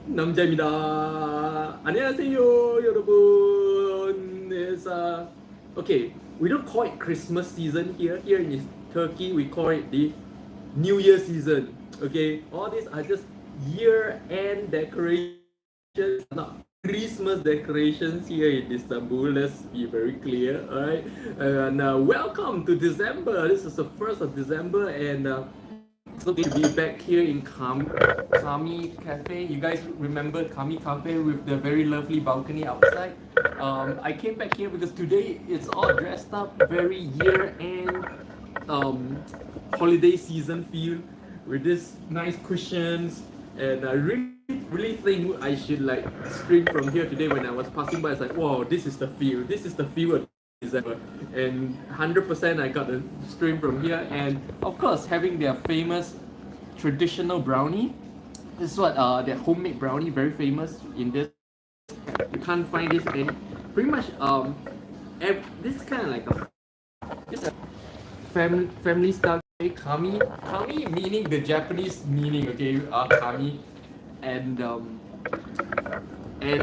남자입니다. 안녕하세요, 여러분. Okay, we don't call it Christmas season here. Here in Turkey, we call it the New Year season. Okay, all these are just year-end decorations, not Christmas decorations here in Istanbul. Let's be very clear. All right, and welcome to December. This is the 1st of December, and it's good to be back here in Kami Cafe. You guys remember Kami Cafe with the very lovely balcony outside? I came back here because today it's all dressed up, very year-end holiday season feel with this nice cushions, and I really think I should like stream from here today. When I was passing by, it's like, wow, this is the feel. This is the feel of December, and 100% I got a stream from here. And of course, having their famous traditional brownie. This is what their homemade brownie, very famous in this. You can't find this any. Pretty much this kind of like a family style kami meaning the Japanese meaning, okay, kami, and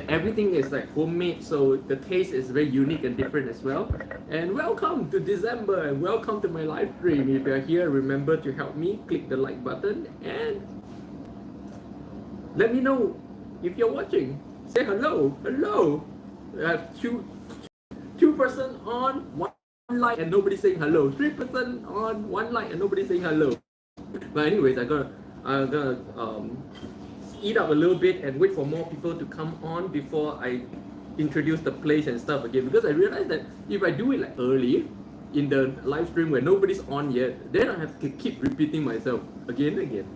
everything is like homemade, so the taste is very unique and different as well. And welcome to December, and welcome to my live stream. If you're here, remember to help me click the like button and let me know if you're watching. Say hello. I have two person on, one like, and nobody saying hello. 3% on, one like, and nobody saying hello. But anyways, I'm gonna eat up a little bit and wait for more people to come on before I introduce the place and stuff again, because I realized that if I do it like early in the live stream where nobody's on yet, then I have to keep repeating myself again and again.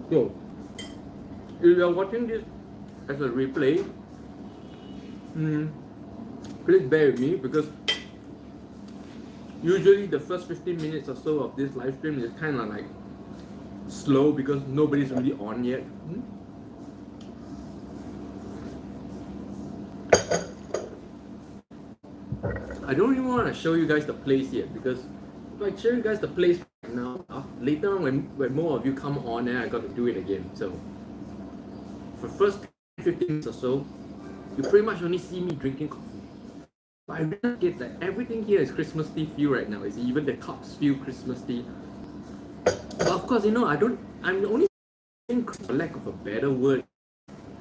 So if you're watching this as a replay, please bear with me, because usually the first 15 minutes or so of this live stream is kind of like slow because nobody's really on yet. I don't even want to show you guys the place yet, because if I show you guys the place right now, later on when more of you come on, then I got to do it again. So for first 15 minutes or so, you pretty much only see me drinking coffee. But I really get that everything here is Christmas tea feel right now. Is even the cups feel Christmas tea. But of course, I'm only saying, for lack of a better word,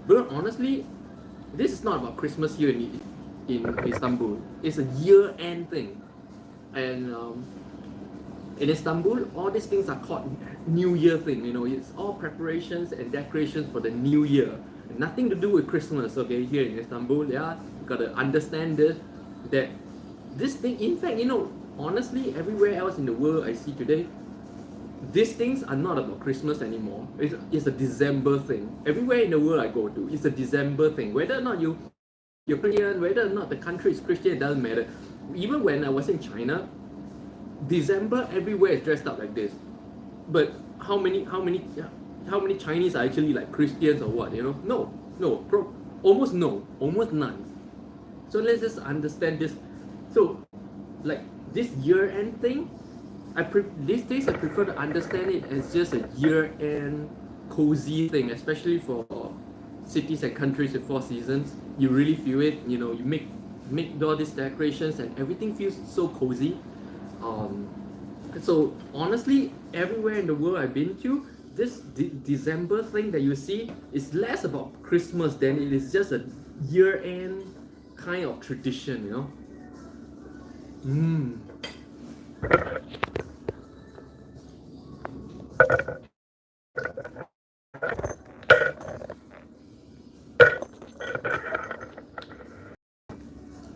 but honestly, this is not about Christmas here in Istanbul. It's a year-end thing, and in Istanbul, all these things are called New Year thing. It's all preparations and decorations for the New Year. Nothing to do with Christmas. Okay, here in Istanbul, yeah, you gotta understand this. That this thing, in fact, honestly, everywhere else in the world I see today, these things are not about Christmas anymore. It's a December thing. Everywhere in the world I go to, it's a December thing. Whether or not you're Christian, whether or not the country is Christian, it doesn't matter. Even when I was in China, December everywhere is dressed up like this. But how many Chinese are actually like Christians or what? Almost none. So let's just understand this. So like this year-end thing, these days I prefer to understand it as just a year-end cozy thing, especially for cities and countries with 4 seasons. You really feel it. You make all these decorations and everything feels so cozy. So honestly, everywhere in the world I've been to, this December thing that you see is less about Christmas than it is just a year-end kind of tradition.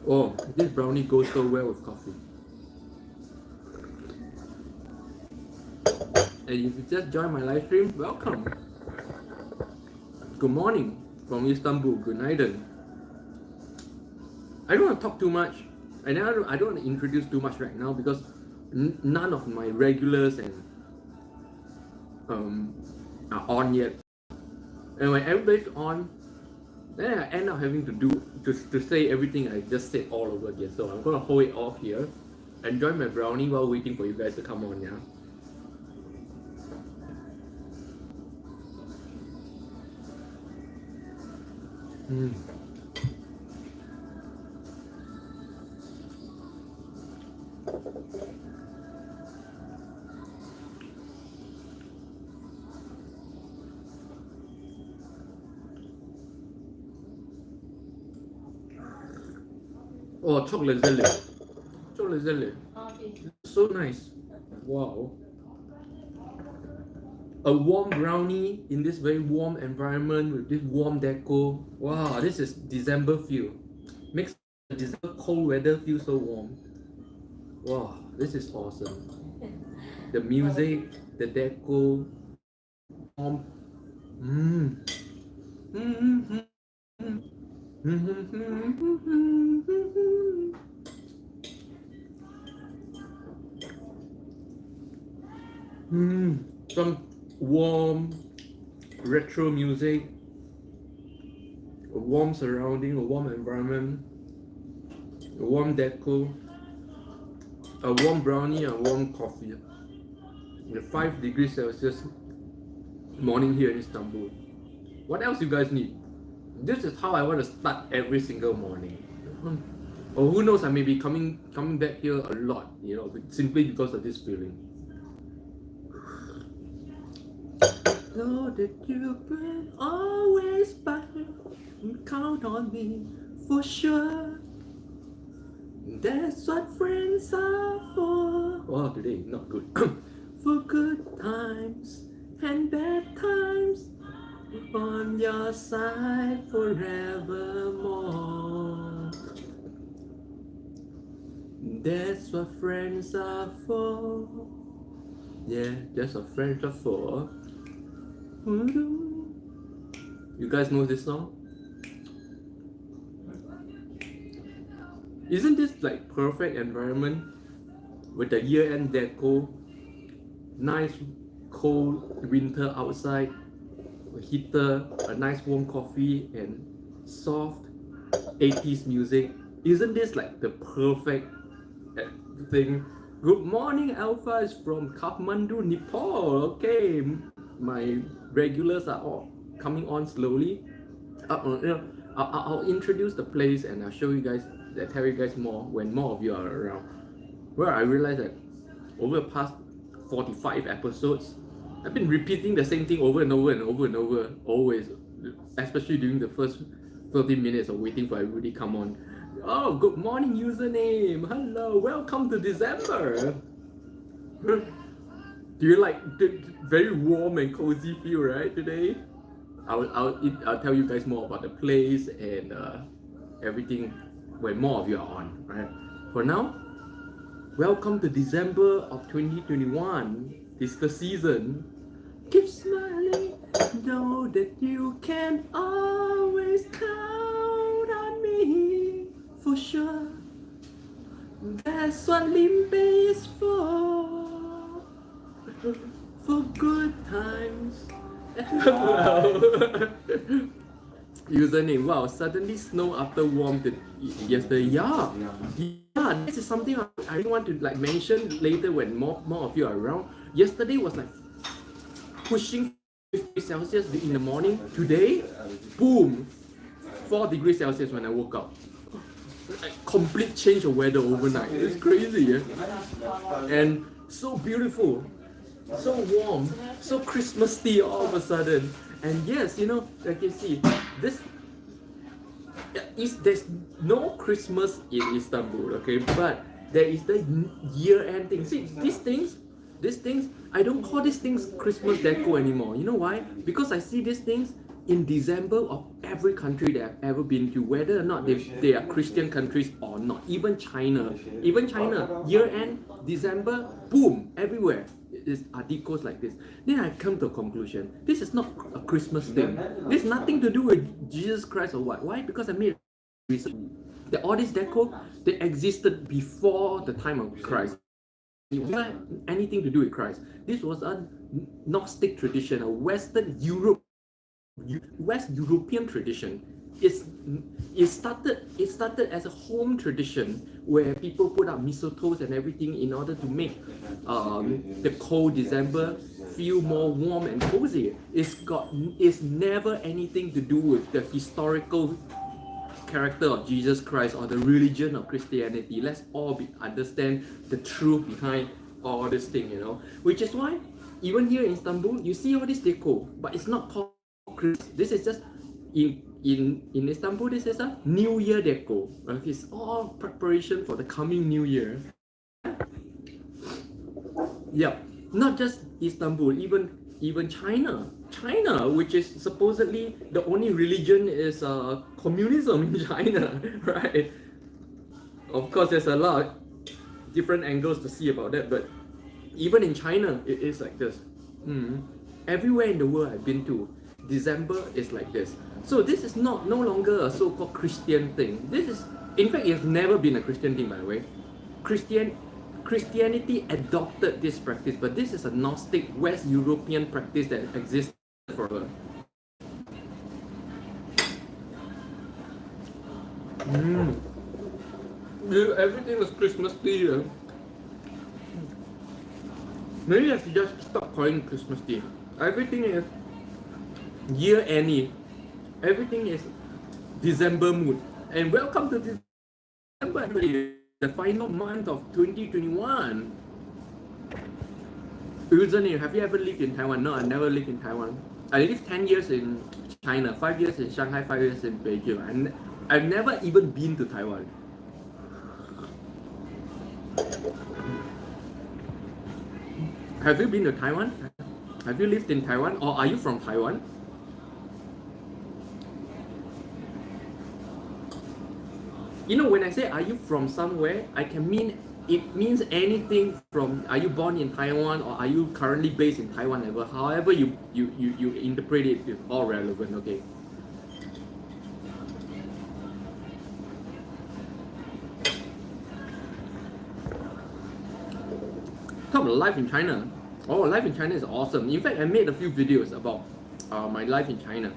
Oh, this brownie goes so well with coffee. And if you just joined my live stream, welcome. Good morning from Istanbul. Good night. I don't want to talk too much, and I don't want to introduce too much right now, because none of my regulars and are on yet. And when everybody's on, then I end up having to say everything I just said all over again. So I'm gonna hold it off here, enjoy my brownie while waiting for you guys to come on. Yeah. Mm. Oh, chocolate jelly. Chocolate jelly. Okay. So nice. Wow. A warm brownie in this very warm environment with this warm deco. Wow, this is December feel. Makes the December cold weather feel so warm. Wow, this is awesome. The music, the deco, warm. Mm. Mm-hmm. Some warm retro music, a warm surrounding, a warm environment, a warm deco, a warm brownie, a warm coffee. The 5 degrees Celsius morning here in Istanbul. What else you guys need? This is how I want to start every single morning. Or who knows, I may be coming back here a lot, simply because of this feeling. Know that you can always back and count on me for sure. That's what friends are for. Oh, today not good. For good times and bad times, on your side forevermore. That's what friends are for. Yeah, that's what friends are for. You guys know this song? Isn't this like perfect environment with the year-end deco, nice cold winter outside, a heater, a nice warm coffee, and soft 80s music? Isn't this like the perfect thing? Good morning, Alpha is from Kathmandu, Nepal. Okay, my regulars are all coming on slowly. I'll introduce the place and I'll show you guys, tell you guys more when more of you are around. Well, I realized that over the past 45 episodes, I've been repeating the same thing over and over and over and over, always, especially during the first 30 minutes of waiting for everybody to come on. Oh, good morning, username. Hello, welcome to December. Do you like the very warm and cozy feel, right, today? I'll tell you guys more about the place and everything when more of you are on, right? For now, welcome to December of 2021. It's the season. Keep smiling, know that you can always count on me for sure. That's what Limpeh is for good times. Username, wow, suddenly snow after warmth yesterday. Yeah, this is something I really want to like mention later when more of you are around. Yesterday was like pushing 50 Celsius in the morning. Today, boom, 4 degrees Celsius when I woke up. Like complete change of weather overnight. It's crazy, yeah? And so beautiful, so warm, so Christmassy all of a sudden. And yes, like you see, there's no Christmas in Istanbul, okay? But there is the year-end thing. See, these things, I don't call these things Christmas deco anymore. You know why? Because I see these things in December of every country that I've ever been to, whether or not they are Christian countries or not. Even China, year-end, December, boom, everywhere. Is articles like this. Then I come to a conclusion. This is not a Christmas thing. This has nothing to do with Jesus Christ or what. Why? Because I made research that all this deco, they existed before the time of Christ. It wasn't anything to do with Christ. This was a Gnostic tradition, a Western Europe West European tradition. It's, it started as a home tradition where people put up mistletoes and everything in order to make the cold December feel more warm and cozy. It's never anything to do with the historical character of Jesus Christ or the religion of Christianity. Let's all understand the truth behind all this thing, Which is why even here in Istanbul, you see all this deco, but it's not called Christmas. This is just in Istanbul. This is a New Year deco. It's all preparation for the coming New Year. Yeah, not just Istanbul, even China, which is supposedly the only religion is communism in China, right? Of course, there's a lot of different angles to see about that, but even in China, it is like this. Everywhere in the world I've been to, December is like this. So this is no longer a so-called Christian thing. This is, in fact, it's never been a Christian thing, by the way. Christianity adopted this practice, but this is a Gnostic West European practice that exists forever. Everything is Christmas tea. Maybe I should just stop calling it Christmas tea. Everything is year-end. Everything is December mood. And welcome to December, the final month of 2021. Usually, have you ever lived in Taiwan? No, I never lived in Taiwan. I lived 10 years in China, 5 years in Shanghai, 5 years in Beijing. And I've never even been to Taiwan. Have you been to Taiwan? Have you lived in Taiwan, or are you from Taiwan? When I say are you from somewhere, it means anything from are you born in Taiwan or are you currently based in Taiwan ever. However you interpret it, it's all relevant, okay? Talk about life in China. Oh, life in China is awesome. In fact, I made a few videos about my life in China.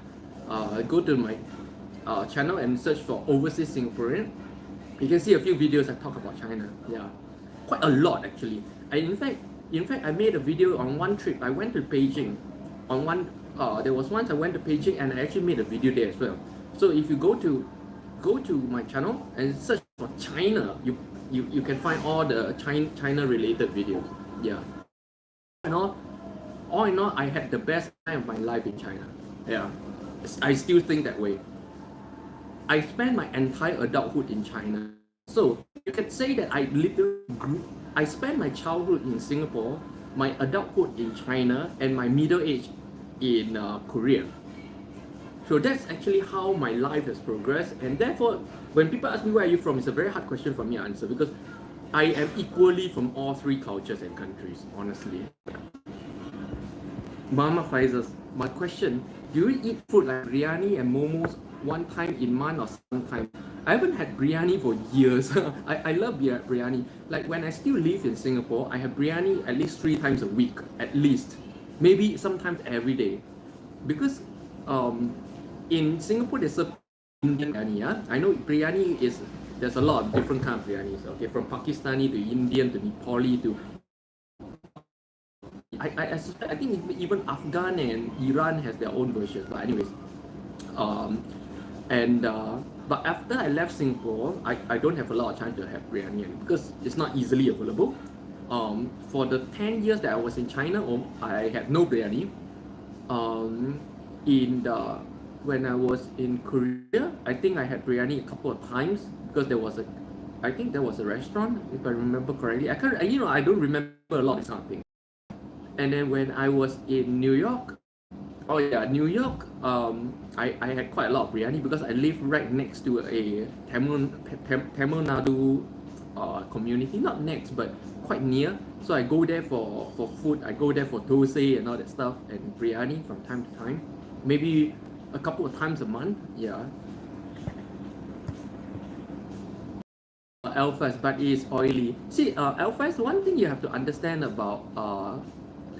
Go to my channel and search for overseas Singaporean. You can see a few videos I talk about China. Yeah, quite a lot actually. In fact, I made a video on one trip. I went to Beijing. There was once I went to Beijing and I actually made a video there as well. So if you go to my channel and search for China, you can find all the China related videos. Yeah. All in all, I had the best time of my life in China. Yeah, I still think that way. I spent my entire adulthood in China. So you can say that I spent my childhood in Singapore, my adulthood in China, and my middle age in Korea. So that's actually how my life has progressed. And therefore, when people ask me where are you from, it's a very hard question for me to answer because I am equally from all three cultures and countries, honestly. Mama Faisal, my question, do you eat food like biryani and momos one time in month or sometime? I haven't had biryani for years. I love biryani. Like when I still live in Singapore, I have biryani at least 3 times a week, at least. Maybe sometimes every day. Because in Singapore, there's a Indian biryani. Yeah? I know biryani there's a lot of different kind of biryanis. Okay, from Pakistani to Indian to Nepali to I think even Afghan and Iran has their own versions. But anyways, but after I left Singapore, I don't have a lot of time to have biryani because it's not easily available. For the 10 years that I was in China, I had no biryani. When I was in Korea, I think I had biryani a couple of times because I think there was a restaurant, if I remember correctly. I don't remember a lot of this kind of thing. And then when I was in New York, I had quite a lot of biryani because I live right next to a Tamil Nadu community, not next but quite near. So I go there for food. I go there for dosa and all that stuff and biryani from time to time, maybe a couple of times a month. Yeah. Alphas, but it's oily. See, Alphas, one thing you have to understand about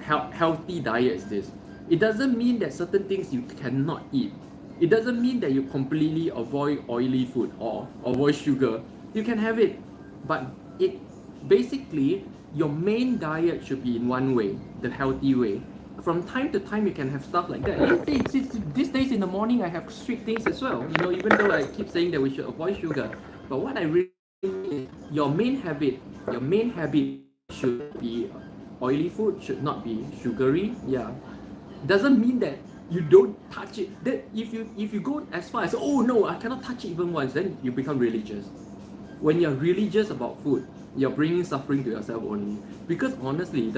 healthy diet is this. It doesn't mean that certain things you cannot eat. It doesn't mean that you completely avoid oily food or avoid sugar. You can have it, but it basically your main diet should be in one way, the healthy way. From time to time, you can have stuff like that. These days in the morning, I have sweet things as well. You know, even though I keep saying that we should avoid sugar, but what I really mean is your main habit should be oily food, should not be sugary. Yeah, doesn't mean that you don't touch it. That if you go as far as, oh no, I cannot touch it even once, then you become religious. When you're religious about food, you're bringing suffering to yourself only. Because honestly,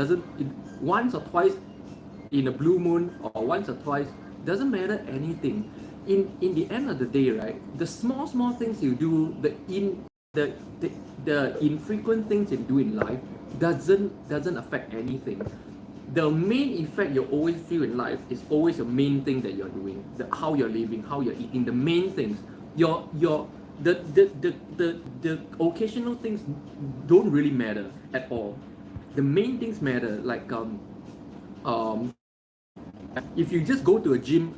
once or twice in a blue moon or once or twice doesn't matter anything. In the end of the day, right? The small things you do, the infrequent things you do in life doesn't affect anything. The main effect you always feel in life is always your main thing that you're doing, how you're living, how you're eating, the main things. The occasional things don't really matter at all. The main things matter. Like if you just go to a gym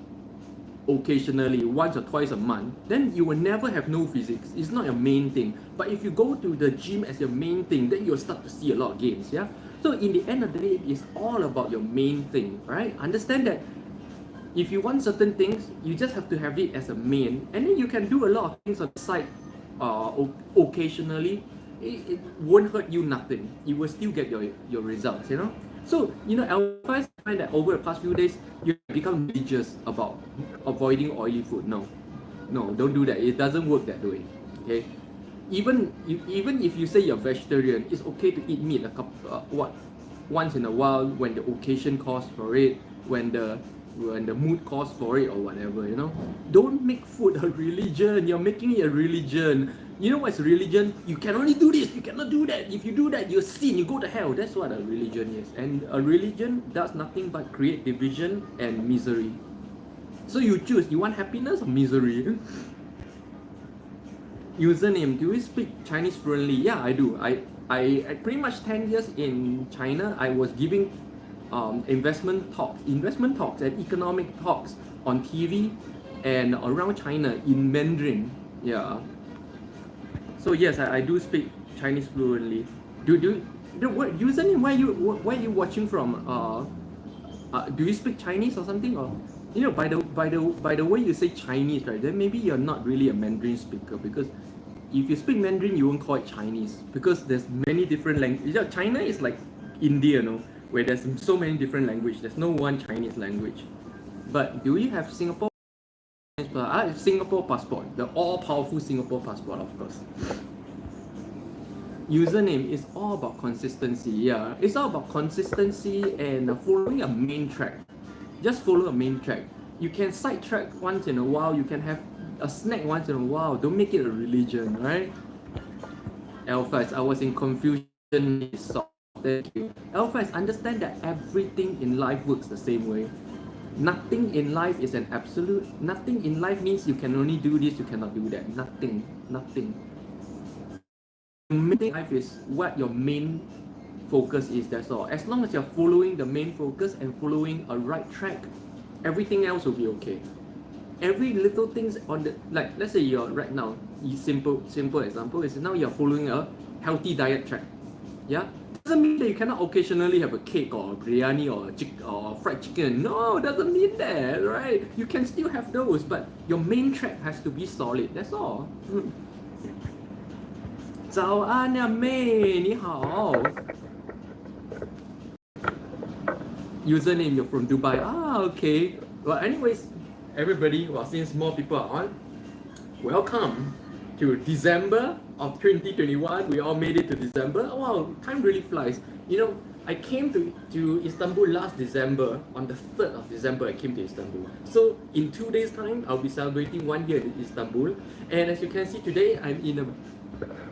occasionally, once or twice a month, then you will never have no physics. It's not your main thing. But if you go to the gym as your main thing, then you'll start to see a lot of gains. Yeah. So in the end of the day, it's all about your main thing, right? Understand that if you want certain things, you just have to have it as a main, and then you can do a lot of things on the side occasionally. It won't hurt you nothing. You will still get your results, you know? So, you know, I find that over the past few days, you become religious about avoiding oily food. No, don't do that. It doesn't work that way, okay? Even if you say you're vegetarian, it's okay to eat meat once in a while when the occasion calls for it, when the mood calls for it or whatever, you know. Don't make food a religion. You're making it a religion. You know what's religion? You can only do this, you cannot do that. If you do that, you sin, you go to hell. That's what a religion is. And a religion does nothing but create division and misery. So you choose, you want happiness or misery? Username, do you speak Chinese fluently? Yeah, I do. I pretty much 10 years in China, I was giving investment talks and economic talks on TV and around China in Mandarin. Yeah. So yes, I do speak Chinese fluently. What username? Where are you watching from? Do you speak Chinese or something? Or you know, by the way you say Chinese, right? Then maybe you're not really a Mandarin speaker, because if you speak Mandarin, you won't call it Chinese, because there's many different languages. Yeah, China is like India, no? Where there's so many different languages. There's no one Chinese language. But do we have Singapore? I have Singapore passport, the all-powerful Singapore passport, of course. Username is all about consistency. Yeah, it's all about consistency and following a main track. Just follow a main track. You can sidetrack once in a while. You can have a snack once in a while. Don't make it a religion, right? Alphas, I was in confusion. Thank you. Alphas, understand that everything in life works the same way. Nothing in life is an absolute. Nothing in life means you can only do this, you cannot do that. Nothing. The main thing in life is what your main focus is, that's all. As long as you're following the main focus and following a right track, everything else will be okay. Every little things on the, like, let's say you're right now, simple example is now you're following a healthy diet track. Yeah? Doesn't mean that you cannot occasionally have a cake or a biryani or fried chicken. No, doesn't mean that, right? You can still have those, but your main track has to be solid. That's all. 早安呀妹，你好。Username, you're from Dubai. Ah, okay. Well, anyways, everybody, well, since more people are on, welcome to December of 2021. We all made it to December. Wow, time really flies. You know, I came to Istanbul last December. On the 3rd of December, I came to Istanbul. So in 2 days' time, I'll be celebrating 1 year in Istanbul. And as you can see today, I'm in a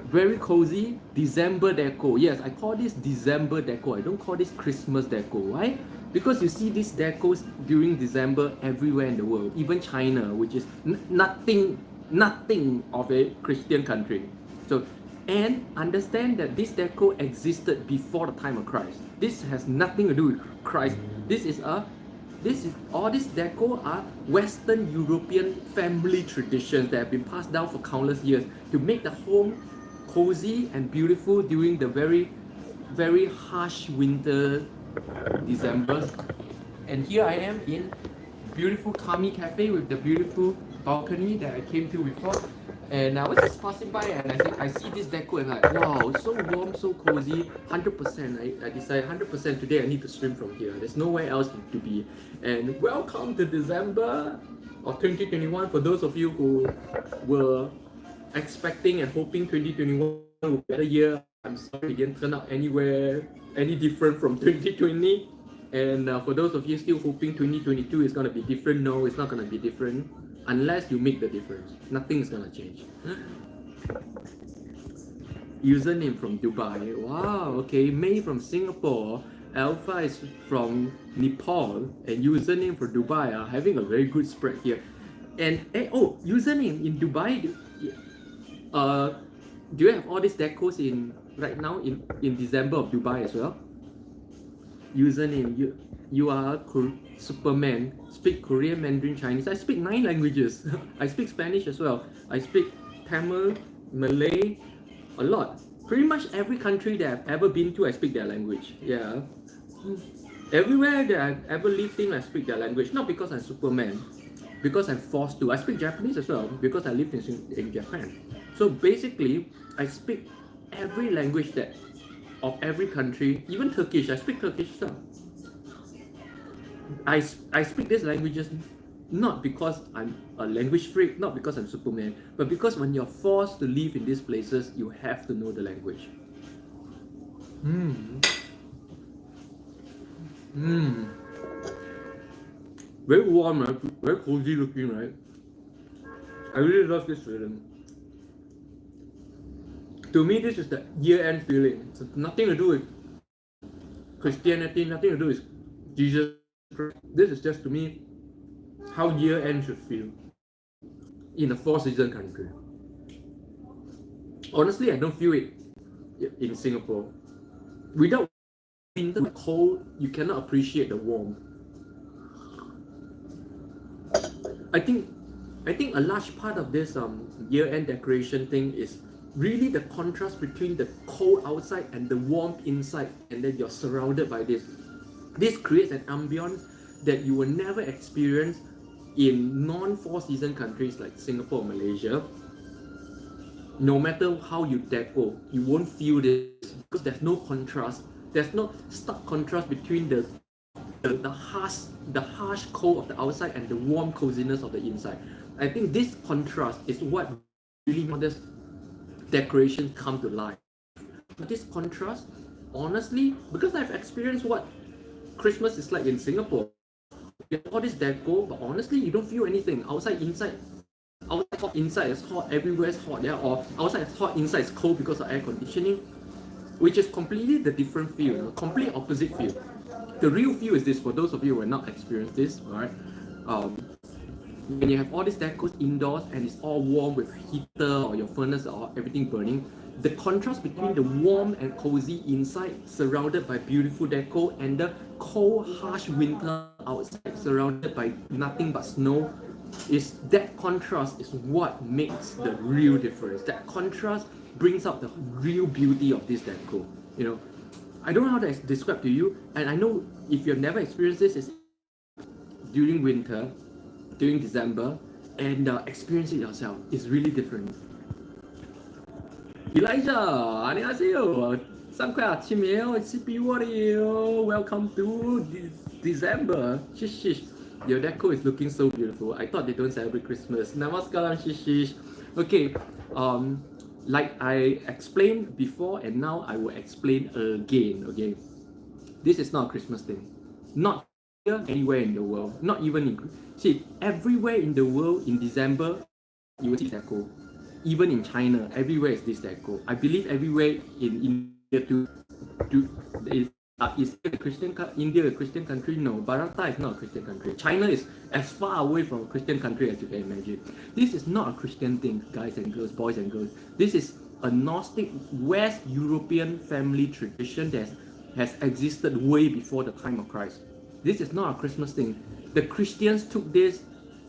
very cozy December deco. Yes, I call this December deco. I don't call this Christmas deco. Why? Because you see these decos during December everywhere in the world, even China, which is nothing of a Christian country. So, and understand that this deco existed before the time of Christ. This has nothing to do with Christ. This all this deco are Western European family traditions that have been passed down for countless years to make the home cozy and beautiful during the very, very harsh winter December. And here I am in beautiful Kami Cafe with the beautiful balcony that I came to before. And I was just passing by and I see this deco and like, wow, so warm, so cozy, 100%. I decided 100% today I need to stream from here. There's nowhere else to be. And welcome to December of 2021 for those of you who were expecting and hoping 2021 will be a better year. I'm sorry it didn't turn out any different from 2020. And for those of you still hoping 2022 is going to be different, no, it's not going to be different unless you make the difference. Nothing is going to change. Username from Dubai. Wow, okay. May from Singapore. Alpha is from Nepal. And username for Dubai are having a very good spread here. And username in Dubai. Do you have all these decos in right now in December of Dubai as well? Username, you are Superman, speak Korean, Mandarin, Chinese. I speak 9 languages. I speak Spanish as well. I speak Tamil, Malay, a lot. Pretty much every country that I've ever been to, I speak their language. Yeah. Everywhere that I've ever lived in, I speak their language. Not because I'm Superman, because I'm forced to. I speak Japanese as well because I lived in Japan. So basically, I speak every language of every country, even Turkish. I speak Turkish as well. I speak these languages not because I'm a language freak, not because I'm Superman, but because when you're forced to live in these places, you have to know the language. Very warm, right? Very cozy looking, right? I really love this feeling. To me, this is the year-end feeling. It's nothing to do with Christianity, nothing to do with Jesus. This is just to me how year-end should feel in a 4-season country. Honestly, I don't feel it in Singapore. Without winter cold, you cannot appreciate the warmth. I think a large part of this year-end decoration thing is really the contrast between the cold outside and the warmth inside, and then you're surrounded by this. This creates an ambience that you will never experience in non-4-season countries like Singapore or Malaysia. No matter how you deco, you won't feel this because there's no contrast. There's no stark contrast between the harsh cold of the outside and the warm coziness of the inside. I think this contrast is what really makes this decoration come to life. But this contrast, honestly, because I've experienced what Christmas is like in Singapore, you have all this deco, but honestly, you don't feel anything. Outside, inside, outside hot, inside is hot, everywhere is hot, yeah, or outside is hot, inside is cold because of air conditioning, which is completely the different feel, complete opposite feel. The real feel is this, for those of you who have not experienced this, alright? When you have all these decos indoors and it's all warm with heater or your furnace or everything burning, the contrast between the warm and cozy inside surrounded by beautiful deco and the cold harsh winter outside surrounded by nothing but snow, is that contrast is what makes the real difference. That contrast brings out the real beauty of this deco. You know, I don't know how to describe to you, and I know if you have never experienced this, it's during winter, during December, and experience it yourself. It's really different. Elijah, 안녕하세요. 쌍꺼 아침이에요. 12월이에요. Welcome to December. Shish. Your deco is looking so beautiful. I thought they don't celebrate Christmas. Namaskaram, shish. Okay, like I explained before, and now I will explain again. Okay, this is not a Christmas thing. Not here, anywhere in the world. Not even in. See, everywhere in the world in December, you will see deco. Even in China, everywhere is this deco. I believe everywhere in India too. Is India a Christian country? No, Bharata is not a Christian country. China is as far away from a Christian country as you can imagine. This is not a Christian thing, guys and girls, boys and girls. This is a Gnostic West European family tradition that has existed way before the time of Christ. This is not a Christmas thing. The Christians took this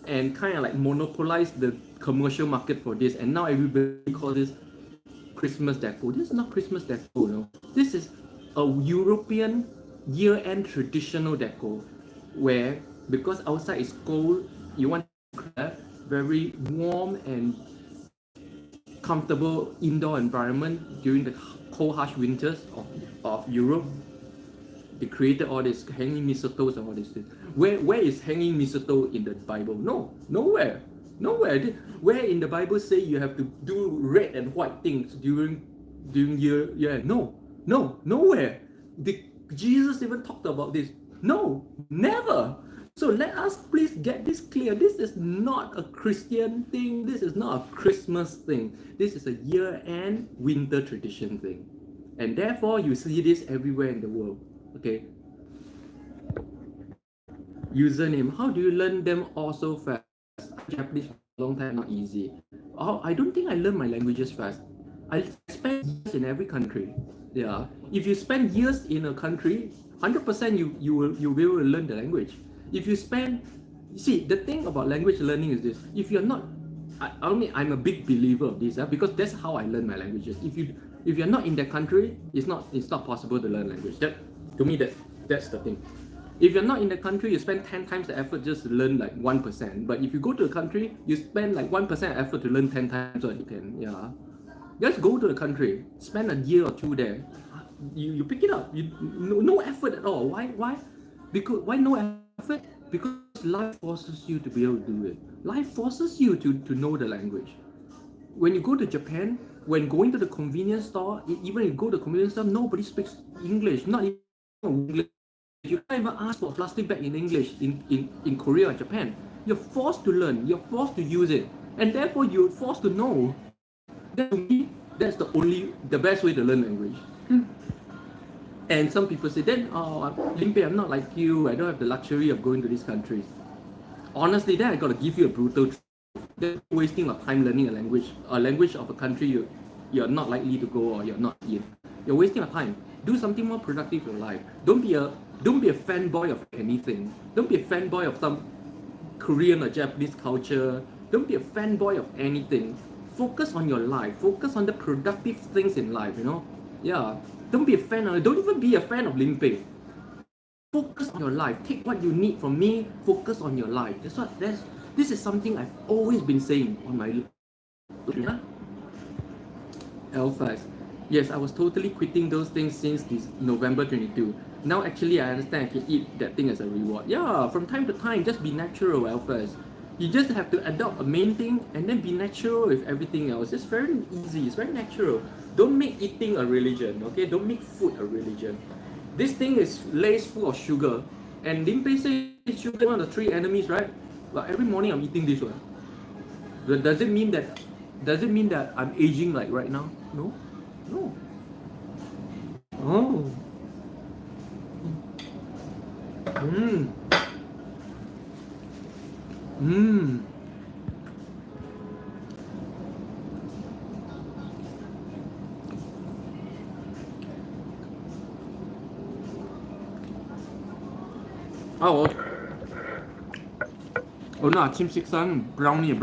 and kind of like monopolized the commercial market for this, and now everybody calls this Christmas Deco. This is not Christmas Deco, no. This is a European year-end traditional deco, where because outside is cold, you want a very warm and comfortable indoor environment during the cold, harsh winters of Europe. They created all this hanging mistletoes and all this thing. Where is hanging mistletoe in the Bible? No, nowhere. Nowhere. Where in the Bible say you have to do red and white things during year? Yeah, nowhere. Did Jesus even talked about this? No, never. So let us please get this clear. This is not a Christian thing. This is not a Christmas thing. This is a year-end winter tradition thing. And therefore, you see this everywhere in the world. Okay. Username. How do you learn them all so fast? Japanese for a long time, not easy. Oh, I don't think I learn my languages fast. I spend years in every country. Yeah. If you spend years in a country, 100% you'll be able to learn the language. If you spend, see, the thing about language learning is this: if you're not, I'm a big believer of this, because that's how I learn my languages. If you're not in that country, it's not possible to learn language. To me, that's the thing. If you're not in the country, you spend 10 times the effort just to learn like 1%. But if you go to a country, you spend like 1% effort to learn 10 times what you can. Yeah. Just go to the country, spend a year or two there. You pick it up. No effort at all. Why? Because why no effort? Because life forces you to be able to do it. Life forces you to know the language. When you go to Japan, when going to the convenience store, even if you go to the convenience store, nobody speaks English. Not even English. You can't even ask for a plastic bag in English in Korea or Japan. You're forced to learn. You're forced to use it, and therefore you're forced to know. That, to me, that's the best way to learn language. And some people say, then, Limpeh, I'm not like you. I don't have the luxury of going to these countries. Honestly, then I gotta give you a brutal truth. They're wasting of time learning a language of a country you're not likely to go or you're not in. You're wasting your time. Do something more productive in life. Don't be a fanboy of anything. Don't be a fanboy of some Korean or Japanese culture. Don't be a fanboy of anything. Focus on your life. Focus on the productive things in life, Yeah. Don't be a fan of, don't even be a fan of Limpeh. Focus on your life. Take what you need from me. Focus on your life. This is something I've always been saying on my. Yeah. Alphas. Yes, I was totally quitting those things since this November 22. Now actually I understand I can eat that thing as a reward. Yeah, from time to time, just be natural, Alphas. You just have to adopt a main thing and then be natural with everything else. It's very easy, it's very natural. Don't make eating a religion, okay? Don't make food a religion. This thing is laced full of sugar. And Limpeh says sugar is one of the 3 enemies, right? But every morning I'm eating this one. Does it mean that I'm aging like right now? No. No. Oh. 오늘 아침 식사는 브라우니.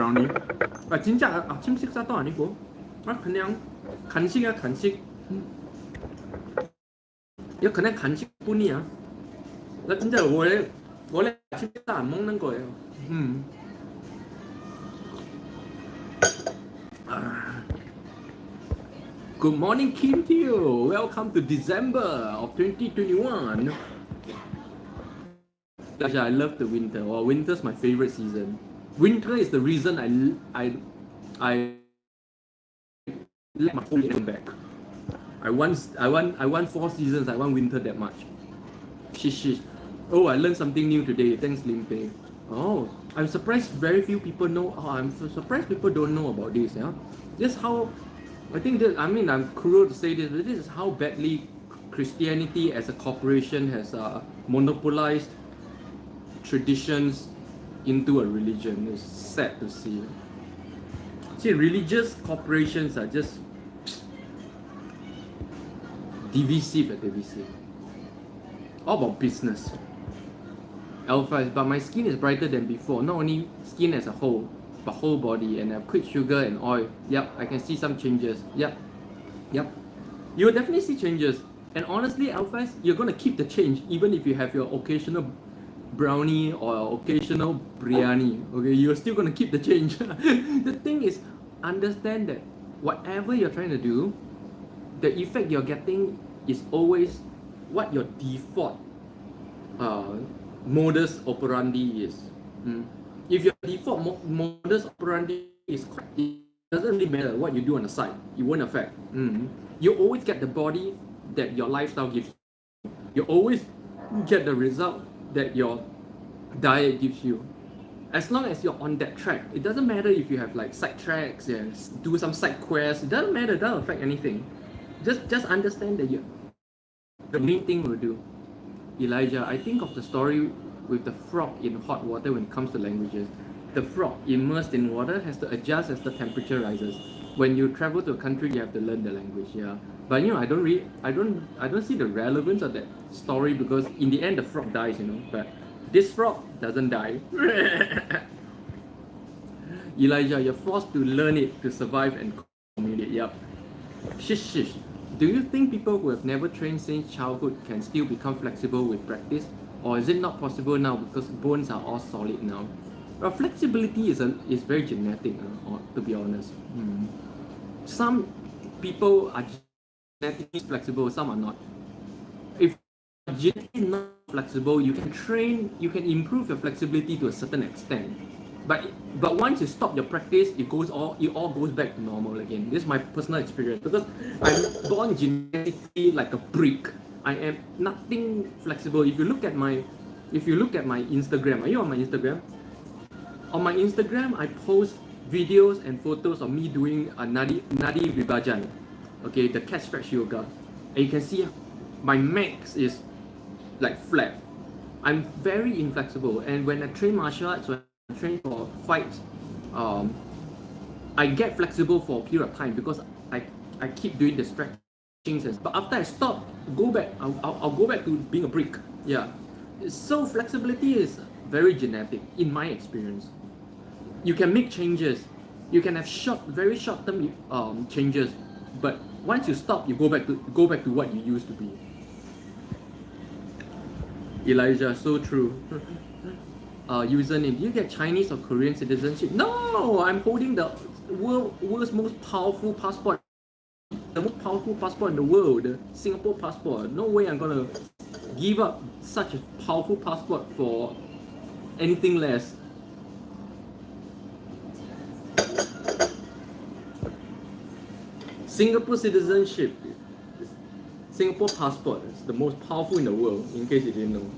진짜 아침 식사도 아니고 그냥 간식이야, 간식. 이거 그냥 간식뿐이야. 나 진짜 원래 아침 식사 안 먹는 거예요. Good morning, Kim Teo. Welcome to December of 2021. I love the winter. Winter's my favorite season. Winter is the reason I let my whole year back. I want 4 seasons. I want winter that much. Shish. Oh, I learned something new today. Thanks, Limpeh. Oh, I'm surprised very few people know. I'm surprised people don't know about this. Yeah, just how I think that. I mean, I'm cruel to say this, but this is how badly Christianity as a corporation has monopolized traditions into a religion. It's sad to see. See, religious corporations are just divisive. All about business. Alpha, but my skin is brighter than before. Not only skin as a whole, but whole body, and I have quit sugar and oil. Yep, I can see some changes. Yep, yep. You'll definitely see changes. And honestly, Alphas, you're gonna keep the change even if you have your occasional brownie or occasional biryani. Okay, you're still gonna keep the change. The thing is, understand that whatever you're trying to do, the effect you're getting is always what your default modus operandi is. If your default modus operandi is correct, it doesn't really matter what you do on the side, it won't affect. You always get the body that your lifestyle gives you. You always get the result that your diet gives you. As long as you're on that track, it doesn't matter if you have like side tracks and do some side quests, it doesn't matter, it doesn't affect anything. Just understand that the main thing will do. Elijah, I think of the story with the frog in hot water when it comes to languages. The frog immersed in water has to adjust as the temperature rises. When you travel to a country, you have to learn the language. Yeah, but I don't see the relevance of that story because in the end the frog dies. But this frog doesn't die. Elijah, you're forced to learn it to survive and communicate. Yep. Shish. Do you think people who have never trained since childhood can still become flexible with practice? Or is it not possible now because bones are all solid now? Well, flexibility is very genetic, to be honest. Some people are genetically flexible, some are not. If you're genetically not flexible, you can train, you can improve your flexibility to a certain extent. But once you stop your practice, it all goes back to normal again. This is my personal experience because I'm born genetically like a brick. I am nothing flexible. If you look at my Instagram, are you on my Instagram? On my Instagram, I post videos and photos of me doing a nadi vibajan, okay, the cat stretch yoga, and you can see my max is like flat. I'm very inflexible, and when I train martial arts, when I train for fights, I get flexible for a period of time because I keep doing the stretchings. But after I stop, I'll go back to being a brick. Yeah, so flexibility is very genetic in my experience. You can make changes, you can have very short term changes, but once you stop, you go back to what you used to be. Elijah, so true. Username, do you get Chinese or Korean citizenship? No, I'm holding the world's most powerful passport, the most powerful passport in the world, the Singapore passport. No way I'm gonna give up such a powerful passport for anything less. Singapore citizenship, Singapore passport is the most powerful in the world, in case you didn't know.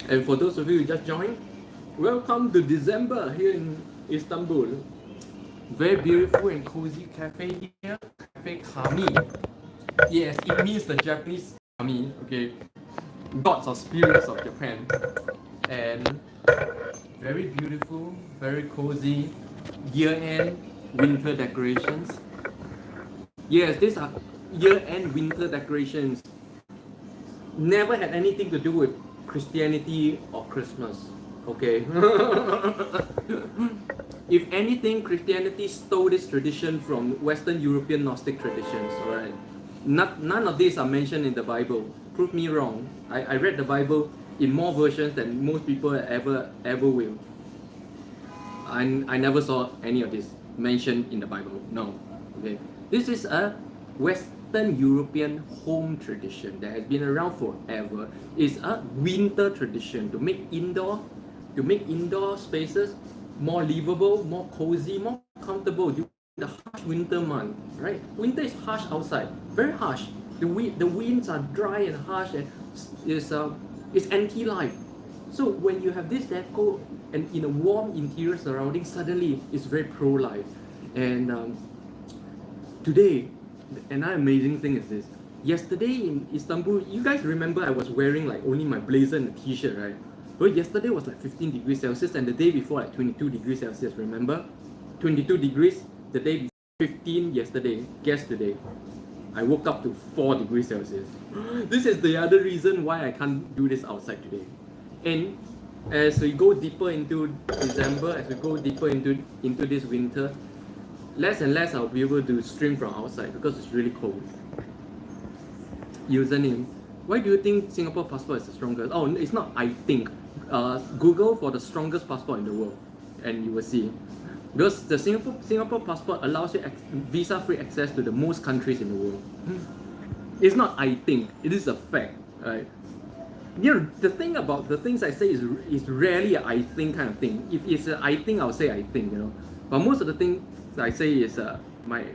And for those of you who just joined, welcome to December here in Istanbul. Very beautiful and cozy cafe here, Cafe Kami. Yes, it means the Japanese Kami, okay, gods or spirits of Japan. And very beautiful, very cozy, year-end winter decorations. Yes, these are year-end winter decorations. Never had anything to do with Christianity or Christmas, okay? If anything, Christianity stole this tradition from Western European Gnostic traditions, alright? None of these are mentioned in the Bible. Prove me wrong. I read the Bible in more versions than most people ever will. I never saw any of this mentioned in the Bible. No. Okay. This is a Western European home tradition that has been around forever. It's a winter tradition to make indoor spaces more livable, more cozy, more comfortable during the harsh winter month, right? Winter is harsh outside, very harsh. The winds are dry and harsh, and it's anti-life. So when you have this deco and in a warm interior surrounding, suddenly it's very pro-life. And today, another amazing thing is this. Yesterday in Istanbul, you guys remember I was wearing like only my blazer and a t-shirt, right? But yesterday was like 15 degrees Celsius and the day before like 22 degrees Celsius, remember? 22 degrees the day before, 15 yesterday. Guess today. I woke up to 4 degrees Celsius. This is the other reason why I can't do this outside today. And as we go deeper into December, as we go deeper into this winter, less and less I'll be able to stream from outside because it's really cold. Username. Why do you think Singapore passport is the strongest? Oh, it's not I think. Google for the strongest passport in the world and you will see. Because the Singapore passport allows you visa-free access to the most countries in the world. It's not I think, it is a fact, right? You know, the thing about the things I say is rarely a I think kind of thing. If it's a I think, I'll say I think, you know. But most of the things I say is my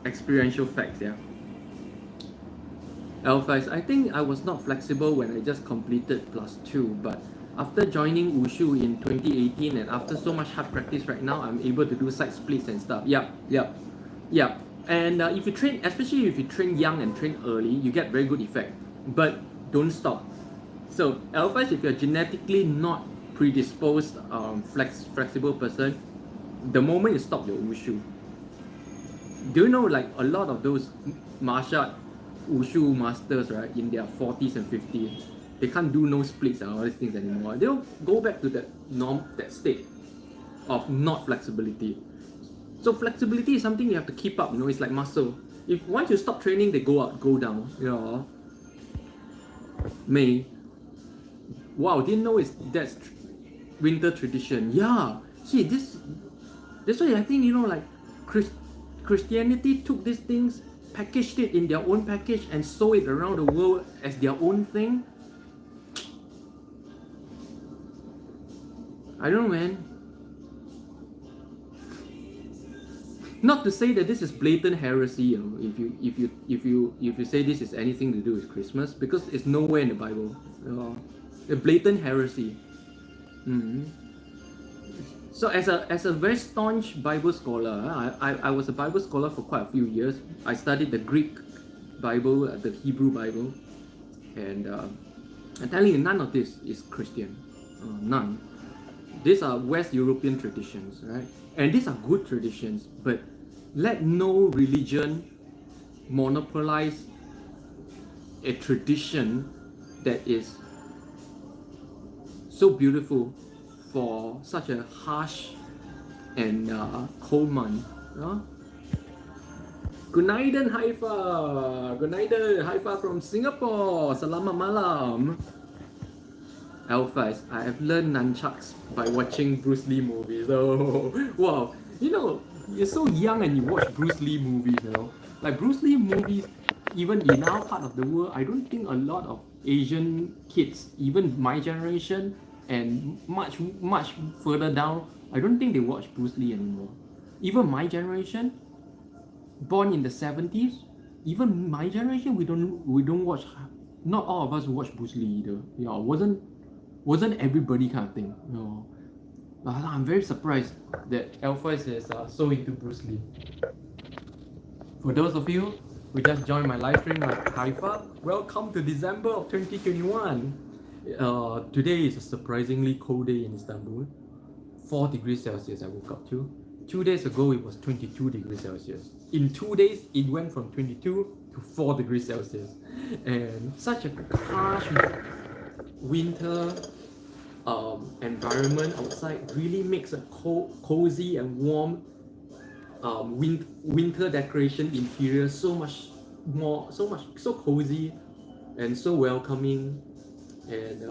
experiential facts, yeah. Alphas, I think I was not flexible when I just completed +2, but after joining Wushu in 2018 and after so much hard practice right now, I'm able to do side splits and stuff. Yeah. And if you train, especially if you train young and train early, you get very good effect. But don't stop. So Alphas, if you're genetically not predisposed, flexible person, the moment you stop your Wushu, do you know like a lot of those martial art Wushu masters, right, in their 40s and 50s, they can't do no splits and all these things anymore. They'll go back to that state of not flexibility. So flexibility is something you have to keep up, you know, it's like muscle. If once you stop training, they go up, go down, you know. May. Wow, didn't know that's winter tradition. Yeah. See, that's why I think, you know, like Christianity took these things, packaged it in their own package and sold it around the world as their own thing. I don't know, man. Not to say that this is blatant heresy, you know, if you say this is anything to do with Christmas, because it's nowhere in the Bible. A blatant heresy. So as a very staunch Bible scholar, I was a Bible scholar for quite a few years. I studied the Greek Bible, the Hebrew Bible, and I'm telling you, none of this is Christian. None. These are West European traditions, right? And these are good traditions, but let no religion monopolize a tradition that is so beautiful for such a harsh and cold month. Goodnight, Haifa. Goodnight, Haifa from Singapore. Selamat malam. Alphas, I have learned nunchucks by watching Bruce Lee movies. Oh, wow. You know, you're so young and you watch Bruce Lee movies, you know. Like Bruce Lee movies, even in our part of the world, I don't think a lot of Asian kids, even my generation and much further down, I don't think they watch Bruce Lee anymore. Even my generation, born in the 70s, even my generation, we don't watch. Not all of us watch Bruce Lee either. Yeah, wasn't everybody kind of thing. You know. I'm very surprised that Alphas is so into Bruce Lee. For those of you who just joined my live stream at Haifa, welcome to December of 2021. Today is a surprisingly cold day in Istanbul. 4 degrees Celsius I woke up to. 2 days ago it was 22 degrees Celsius. In 2 days it went from 22 to 4 degrees Celsius. And such a harsh winter environment outside really makes a cozy and warm winter decoration interior so cozy and so welcoming. And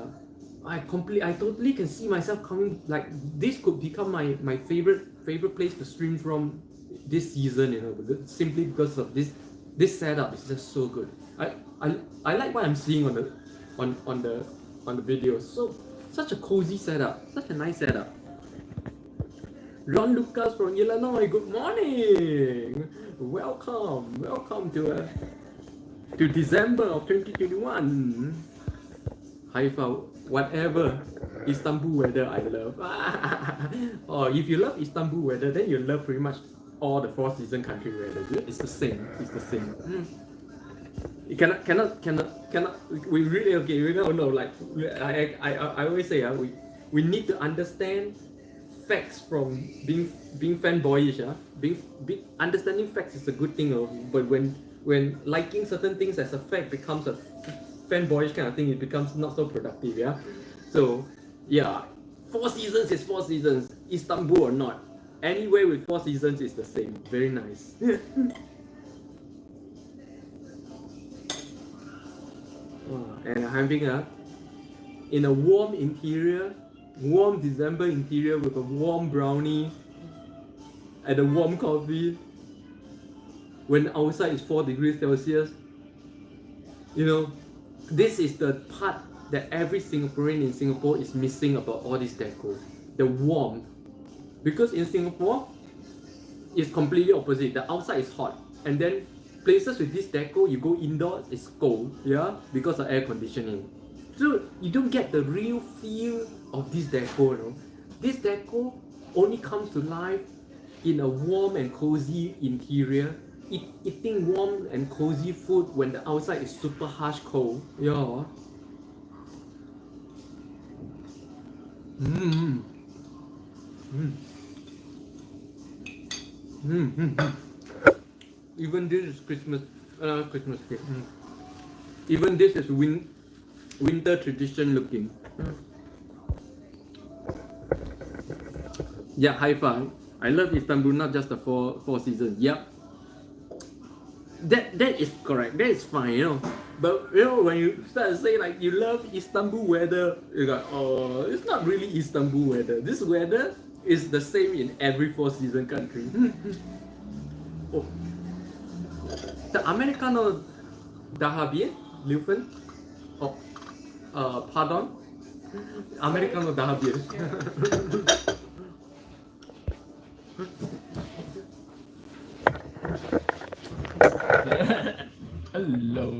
I totally can see myself coming, like this could become my favorite place to stream from this season, you know, simply because of this setup is just so good. I like what I'm seeing on the video. So such a cozy setup, such a nice setup. Ron Lucas from Illinois, good morning. Welcome to December of 2021. Haifa, whatever Istanbul weather I love. Or if you love Istanbul weather, then you love pretty much all the 4 season country weather. It's the same. You cannot. We really okay. We don't know. Like I always say, we need to understand facts from being fanboyish. Understanding facts is a good thing. But when liking certain things as a fact becomes a fanboyish kind of thing, it becomes not so productive. Yeah. So yeah, Four Seasons is Four Seasons. Istanbul or not, anywhere with Four Seasons is the same. Very nice. And I'm having in a warm interior, warm December interior with a warm brownie and a warm coffee. When outside is 4 degrees Celsius, you know, this is the part that every Singaporean in Singapore is missing about all this deco. The warmth. Because in Singapore, it's completely opposite. The outside is hot, and then places with this deco, you go indoors, it's cold, yeah, because of air conditioning. So you don't get the real feel of this deco, you know. This deco only comes to life in a warm and cozy interior, eating warm and cozy food when the outside is super harsh cold, yeah. Even this is Christmas cake. Even this is winter tradition looking. Yeah, high five. I love Istanbul, not just the four seasons. Yep. That is correct. That is fine, you know. But you know, when you start to say like you love Istanbul weather, you go, oh, it's not really Istanbul weather. This weather is the same in every four season country. Oh. The Americano daha bir, Limpeh? Oh, pardon? Americano daha bir. Hello.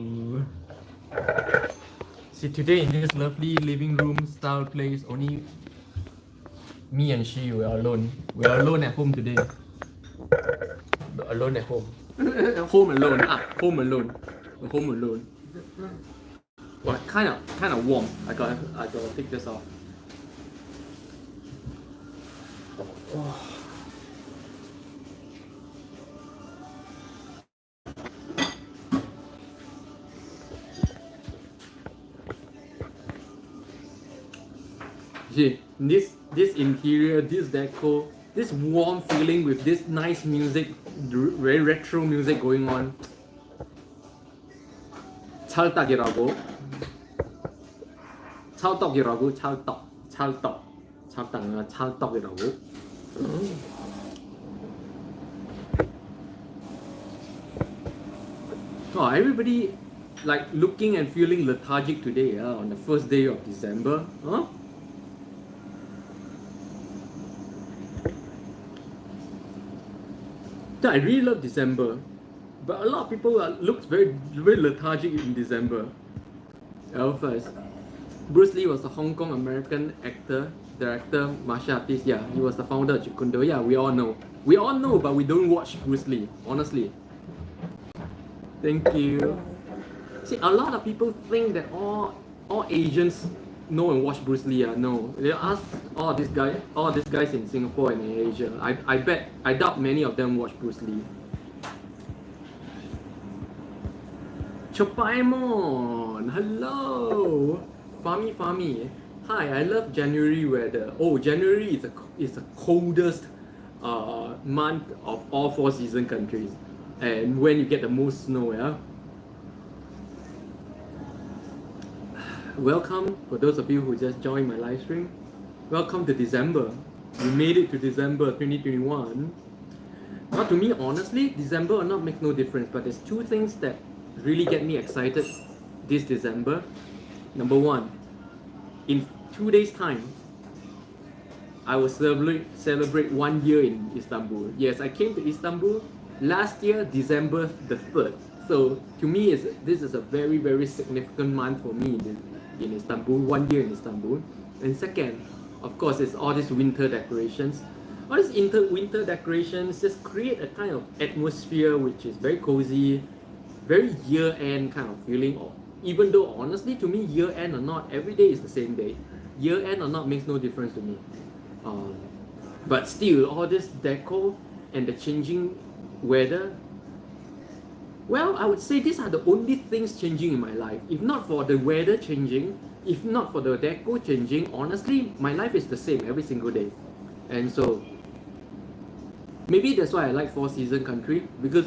See, today in this lovely living room style place, only me and she were alone. We are alone at home today. Alone at home. Home alone. Home alone. Home alone. Well, kind of warm. I gotta take this off. Oh. See, this interior, this deco, this warm feeling with this nice music, very retro music going on. 찰떡이라고. 찰떡이라고. 찰떡이라고. Oh, everybody like looking and feeling lethargic today, on the first day of December, huh? I really love December, but a lot of people look very lethargic in December. First, Bruce Lee was a Hong Kong American actor, director, martial artist. Yeah, he was the founder of Jeet Kune Do. Yeah, we all know, but we don't watch Bruce Lee, honestly. Thank you. See, a lot of people think that all Asians know and watch Bruce Lee. No, they ask all these guys in Singapore and in Asia. I doubt many of them watch Bruce Lee. Chopaimon, hello. Fami. Hi, I love January weather. Oh, January is the coldest month of all four season countries, and when you get the most snow, yeah. Welcome for those of you who just joined my live stream. Welcome to December. You made it to December 2021. Now, to me, honestly, December or not makes no difference. But there's two things that really get me excited this December. Number one, in 2 days' time, I will celebrate 1 year in Istanbul. Yes, I came to Istanbul last year, December the 3rd. So to me, this is a very, very significant month for me in Istanbul, 1 year in Istanbul. And second, of course, it's all these winter decorations. All these winter decorations just create a kind of atmosphere which is very cozy. very year-end kind of feeling. Or even though honestly to me, year-end or not, every day is the same day. Year-end or not makes no difference to me. But still, all this deco and the changing weather, well, I would say these are the only things changing in my life. If not for the weather changing, if not for the deco changing, honestly, my life is the same every single day. And so, maybe that's why I like four-season country, because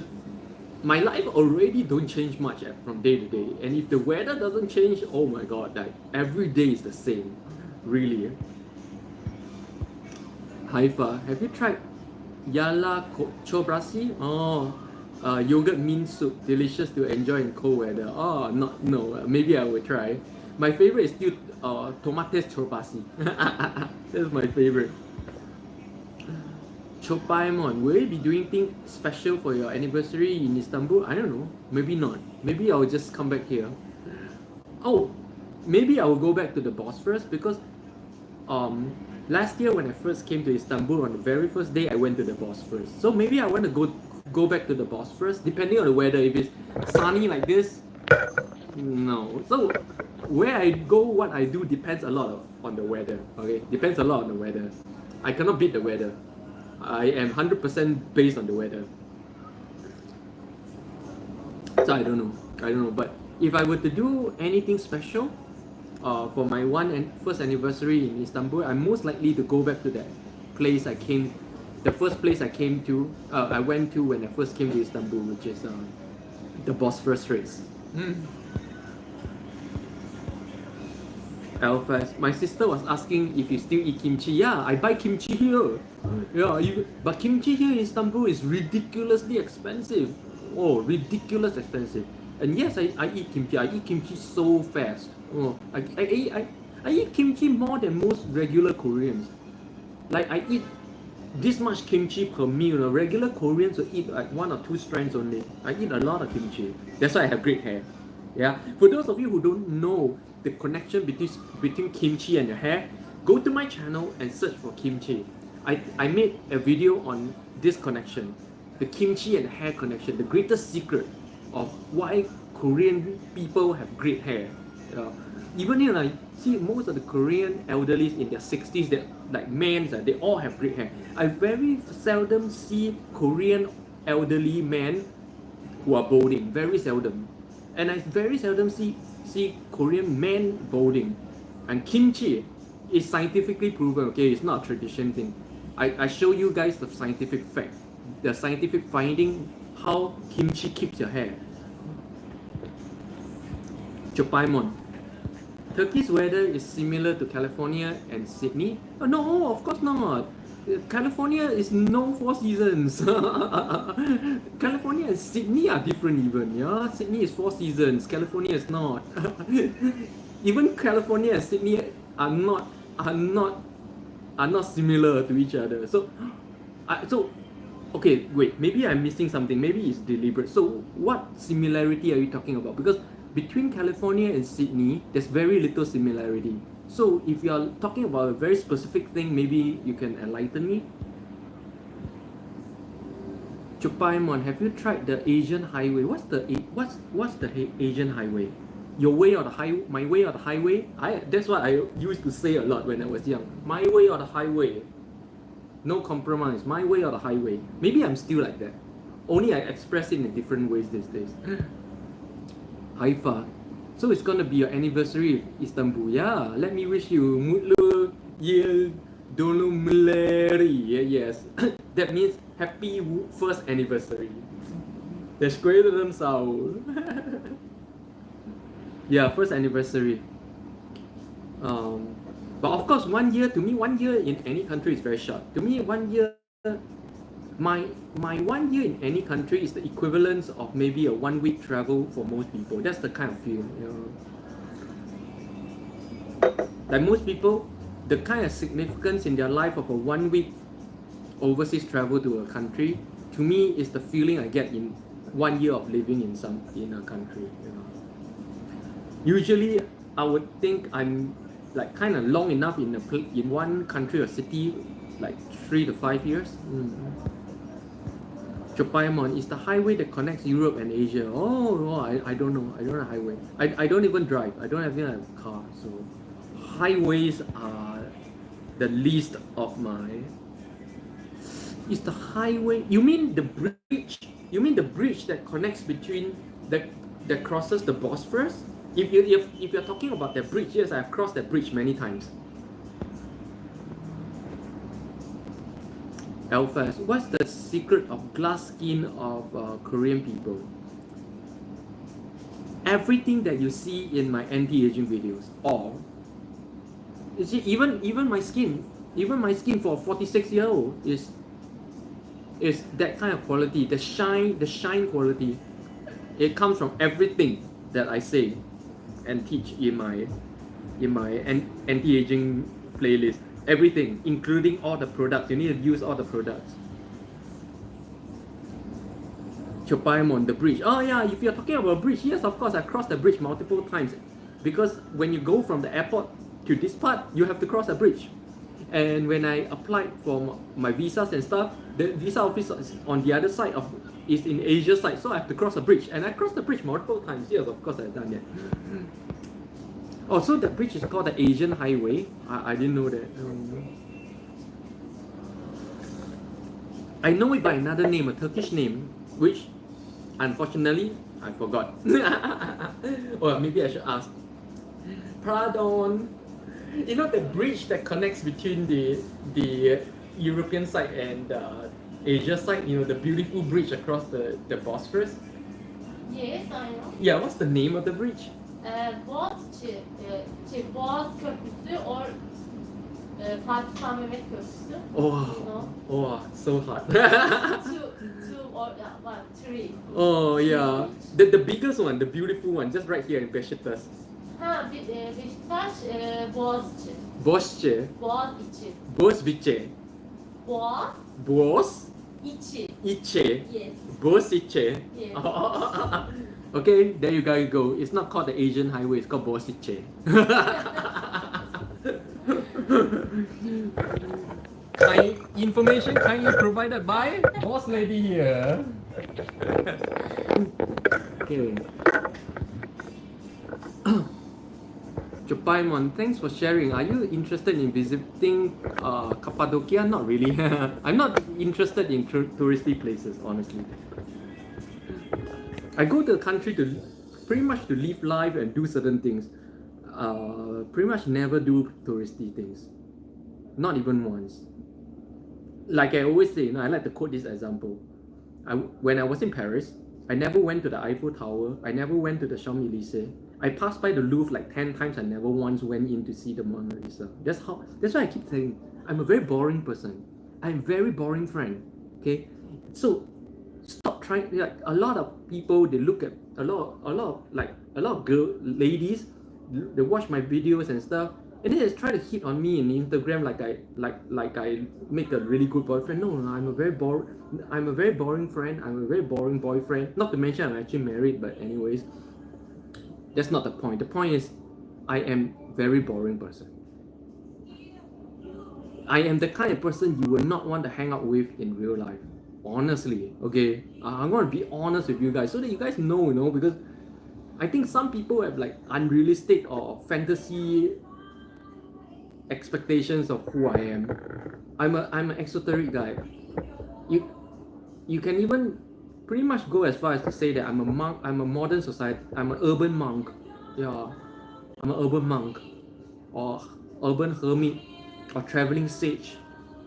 my life already don't change much from day to day. And if the weather doesn't change, oh my god, like every day is the same. Really. Haifa, have you tried Yala Chobrasi? Oh, yogurt mint soup, delicious to enjoy in cold weather. Oh, no, maybe I will try. My favorite is still tomates chobrasi. That's my favorite. Chopaimon, will you be doing things special for your anniversary in Istanbul? I don't know. Maybe not. Maybe I'll just come back here. Oh, maybe I will go back to the Bosphorus because last year when I first came to Istanbul, on the very first day I went to the Bosphorus. So maybe I want to go back to the Bosphorus depending on the weather. If it's sunny like this, no. So where I go, what I do depends a lot on the weather. Okay, depends a lot on the weather. I cannot beat the weather. I am 100% based on the weather. So I don't know. But if I were to do anything special for my first anniversary in Istanbul, I'm most likely to go back to that place the first place I went to when I first came to Istanbul, which is the Bosphorus Straits. Alphas. My sister was asking if you still eat kimchi. Yeah, I buy kimchi here. Yeah, but kimchi here in Istanbul is ridiculously expensive. Oh, ridiculous expensive. And yes, I eat kimchi. I eat kimchi so fast. Oh, I eat kimchi more than most regular Koreans. Like I eat this much kimchi per meal. Regular Koreans will eat like 1 or 2 strands only. I eat a lot of kimchi. That's why I have great hair. Yeah. For those of you who don't know the connection between kimchi and your hair, go to my channel and search for kimchi. I made a video on this connection, the kimchi and hair connection, the greatest secret of why Korean people have great hair. Even in see most of the Korean elderlies in their 60s, that like men, they all have great hair. I very seldom see Korean elderly men who are balding. Very seldom. And I very seldom see Korean men balding. And kimchi is scientifically proven. Okay, it's not a tradition thing. I show you guys the scientific fact, the scientific finding how kimchi keeps your hair. Chopaimon. Turkey's weather is similar to California and Sydney? Oh, no, of course not. California is no 4 seasons. California and Sydney are different even. Yeah, Sydney is 4 seasons. California is not. Even California and Sydney are not similar to each other. So okay, wait. Maybe I'm missing something. Maybe it's deliberate. So what similarity are you talking about? Because between California and Sydney, there's very little similarity. So if you are talking about a very specific thing, maybe you can enlighten me. Chupaimon, have you tried the Asian highway? What's the Asian highway? Your way or the highway? My way or the highway? That's what I used to say a lot when I was young. My way or the highway? No compromise. My way or the highway? Maybe I'm still like that. Only I express it in different ways these days. Haifa. So it's gonna be your anniversary in Istanbul. Yeah, let me wish you mutlu yıl dolu meleri. Yes. That means happy first anniversary. Teşekkür sağ ol. Yeah, first anniversary. But of course, 1 year, to me, 1 year in any country is very short. To me, 1 year, my 1 year in any country is the equivalent of maybe a 1 week travel for most people. That's the kind of feel. Like most people, the kind of significance in their life of a 1 week overseas travel to a country, to me, is the feeling I get in 1 year of living in a country. Usually, I would think I'm like kind of long enough in one country or city, like 3 to 5 years. Chopayamon is the highway that connects Europe and Asia. I don't know. I don't know highway. I don't even drive. I don't even have a car. So highways are the least of my. Is the highway? You mean the bridge? You mean the bridge that connects between that crosses the Bosphorus? If you're talking about that bridge, yes, I've crossed that bridge many times. Elfas, what's the secret of glass skin of Korean people? Everything that you see in my anti-aging videos, all. You see, even my skin for a 46-year-old is that kind of quality. The shine quality. It comes from everything that I say and teach in my anti-aging playlist. Everything, including all the products. You need to use all the products. Chopayamon, the bridge. Oh yeah, if you're talking about a bridge, yes, of course, I crossed the bridge multiple times. Because when you go from the airport to this part, you have to cross a bridge. And when I applied for my visas and stuff, the visa office is on the other side is in Asia side, so I have to cross a bridge. And I crossed the bridge multiple times. Yes, of course I've done that. Oh, so the bridge is called the Asian Highway. I didn't know that. I know it by another name, a Turkish name, which unfortunately I forgot. Or maybe I should ask. Pardon. You know the bridge that connects between the European side and the Asia side, you know, the beautiful bridge across the Bosphorus? Yes, I know. Yeah, what's the name of the bridge? Boğaz Köprüsü or Fatih Sultan Mehmet Köprüsü. Oh, so hard. two or one, three. Oh yeah, the biggest one, the beautiful one, just right here in Beşiktaş. Beşiktaş, Boğaziçi. Boğaziçi. Boğaziçi. Boğaziçi. Boğaziçi. İçi. Yes. Boğaziçi. Yes. Okay, there you guys go. It's not called the Asian Highway, it's called Boğaziçi. Information kindly provided by boss lady here. Okay. Chopayamon, thanks for sharing. Are you interested in visiting Cappadocia? Not really. I'm not interested in touristy places, honestly. I go to the country to pretty much to live life and do certain things. Pretty much never do touristy things. Not even once. Like I always say, I like to quote this example. When I was in Paris, I never went to the Eiffel Tower. I never went to the Champs-Élysées. I passed by the Louvre like 10 times. I never once went in to see the Mona Lisa. That's why I keep saying I'm a very boring person. I'm a very boring friend. Okay, so stop trying. Like a lot of people, they look at a lot of ladies. They watch my videos and stuff, and then they try to hit on me on Instagram like I make a really good boyfriend. No, I'm a very boring friend. I'm a very boring boyfriend. Not to mention I'm actually married, but anyways. That's not the point. The point is, I am very boring person. I am the kind of person you will not want to hang out with in real life. Honestly, okay? I'm going to be honest with you guys so that you guys know, because I think some people have like unrealistic or fantasy expectations of who I am. I'm an exoteric guy. You can even pretty much go as far as to say that I'm a monk. I'm a modern society. I'm an urban monk. Yeah, I'm an urban monk, or urban hermit, or traveling sage.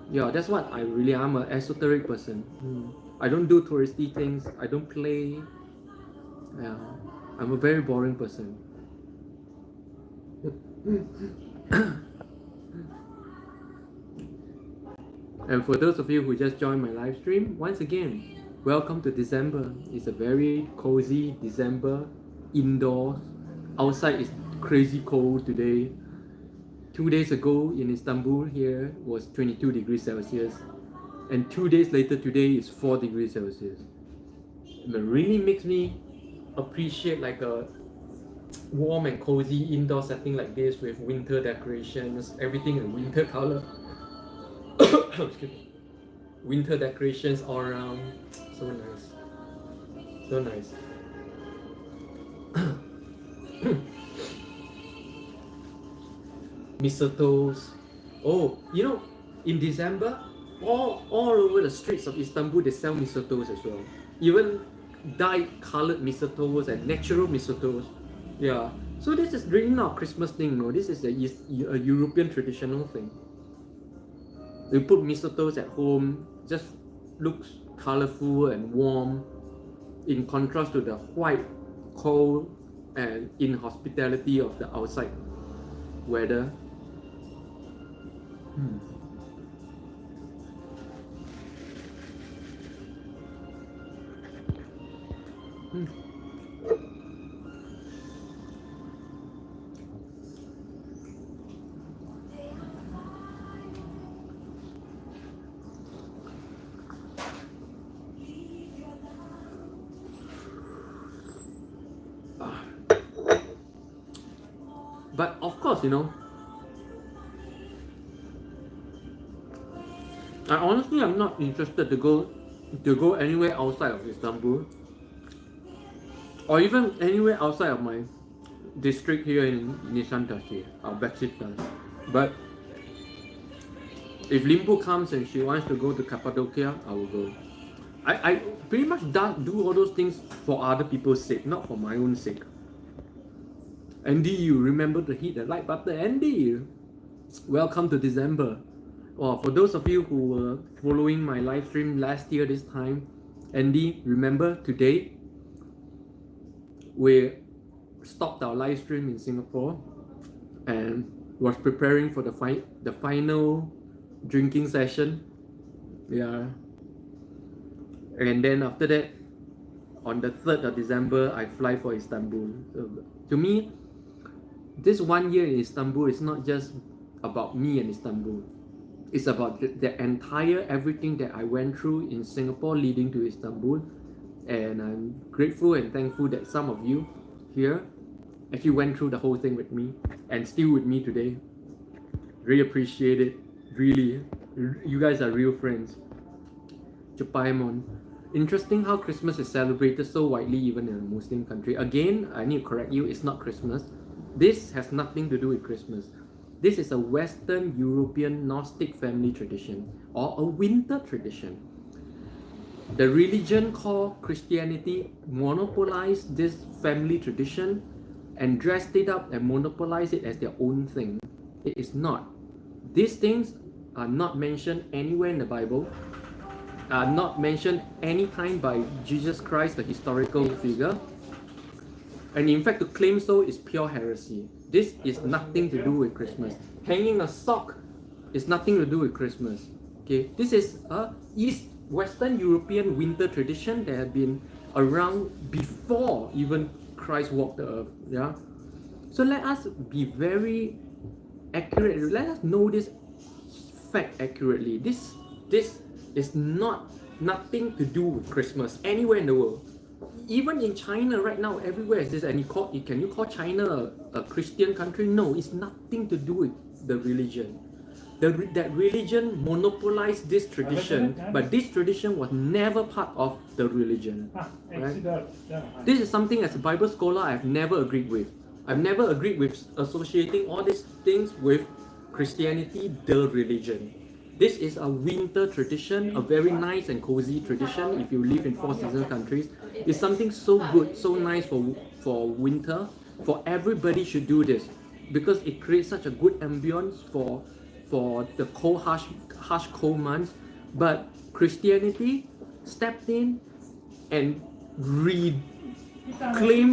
Yeah, that's what I really am. An esoteric person. I don't do touristy things. I don't play. Yeah, I'm a very boring person. And for those of you who just joined my live stream, once again, welcome to December. It's a very cozy December, indoors. Outside is crazy cold today. 2 days ago in Istanbul here was 22 degrees Celsius. And 2 days later today is 4 degrees Celsius. It really makes me appreciate like a warm and cozy indoor setting like this with winter decorations, everything in winter color. Winter decorations all around. So So nice. So nice. Mistletoes. Oh, you know, in December, all over the streets of Istanbul, they sell mistletoes as well. Even dyed colored mistletoes and natural mistletoes. Yeah. So this is really not a Christmas thing, no. This is a European traditional thing. We put mistletoes at home, just looks colorful and warm, in contrast to the white, cold, and inhospitality of the outside weather. But of course, you know, I'm not interested to go anywhere outside of Istanbul, or even anywhere outside of my district here in Nishantasi or Besiktas. But if Limpeh comes and she wants to go to Cappadocia, I will go. I pretty much do all those things for other people's sake, not for my own sake. Andy, you remember to hit the like button. Andy, welcome to December. Well, for those of you who were following my live stream last year this time, Andy, remember today we stopped our live stream in Singapore and was preparing for the final drinking session. Yeah. And then after that, on the 3rd of December, I fly for Istanbul. So to me, this 1 year in Istanbul is not just about me and Istanbul. It's about the entire everything that I went through in Singapore leading to Istanbul. And I'm grateful and thankful that some of you here actually went through the whole thing with me and still with me today. Really appreciate it. Really. You guys are real friends. Chupaimon. Interesting how Christmas is celebrated so widely even in a Muslim country. Again, I need to correct you, it's not Christmas. This has nothing to do with Christmas. This is a Western European Gnostic family tradition or a winter tradition. The religion called Christianity monopolized this family tradition and dressed it up and monopolized it as their own thing. It is not. These things are not mentioned anywhere in the Bible, are not mentioned any time by Jesus Christ, the historical figure. And in fact, to claim so is pure heresy. This is nothing to do with Christmas. Hanging a sock is nothing to do with Christmas. Okay, this is a Western European winter tradition that had been around before even Christ walked the earth. Yeah. So let us be very accurate. Let us know this fact accurately. This is nothing to do with Christmas anywhere in the world. Even in China right now, everywhere is this. And can you call China a Christian country? No, it's nothing to do with the religion. That religion monopolized this tradition, but this tradition was never part of the religion. Right? This is something as a Bible scholar I've never agreed with. I've never agreed with associating all these things with Christianity, the religion. This is a winter tradition, a very nice and cozy tradition if you live in Four Seasons countries. It's something so good, so nice for winter. For everybody should do this because it creates such a good ambience for the cold, harsh cold months. But Christianity stepped in and claimed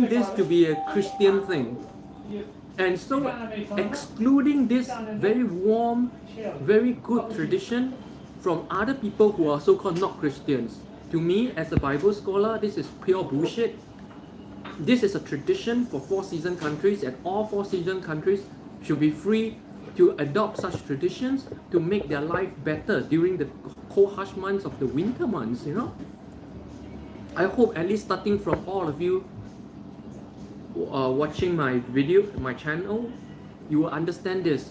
this to be a Christian thing. And so excluding this very warm, very good tradition from other people who are so-called not Christians. To me, as a Bible scholar, this is pure bullshit. This is a tradition for Four Seasons countries, and all Four Seasons countries should be free to adopt such traditions to make their life better during the cold, harsh months of the winter months, you know. I hope at least starting from all of you watching my video, my channel, you will understand this.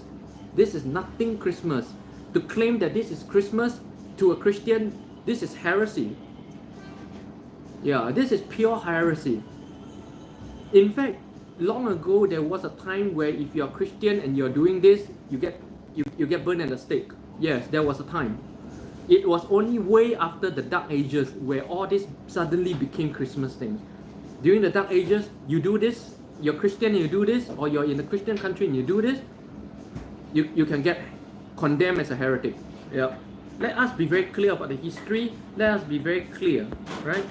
This is nothing Christmas. To claim that this is Christmas to a Christian, this is heresy. Yeah, this is pure heresy. In fact, long ago there was a time where if you're Christian and you're doing this, you get burned at the stake. Yes, there was a time. It was only way after the Dark Ages where all this suddenly became Christmas things. During the Dark Ages, you do this, you're Christian and you do this, or you're in a Christian country and you do this, you can get condemned as a heretic. Yeah. Let us be very clear about the history. Let us be very clear, right?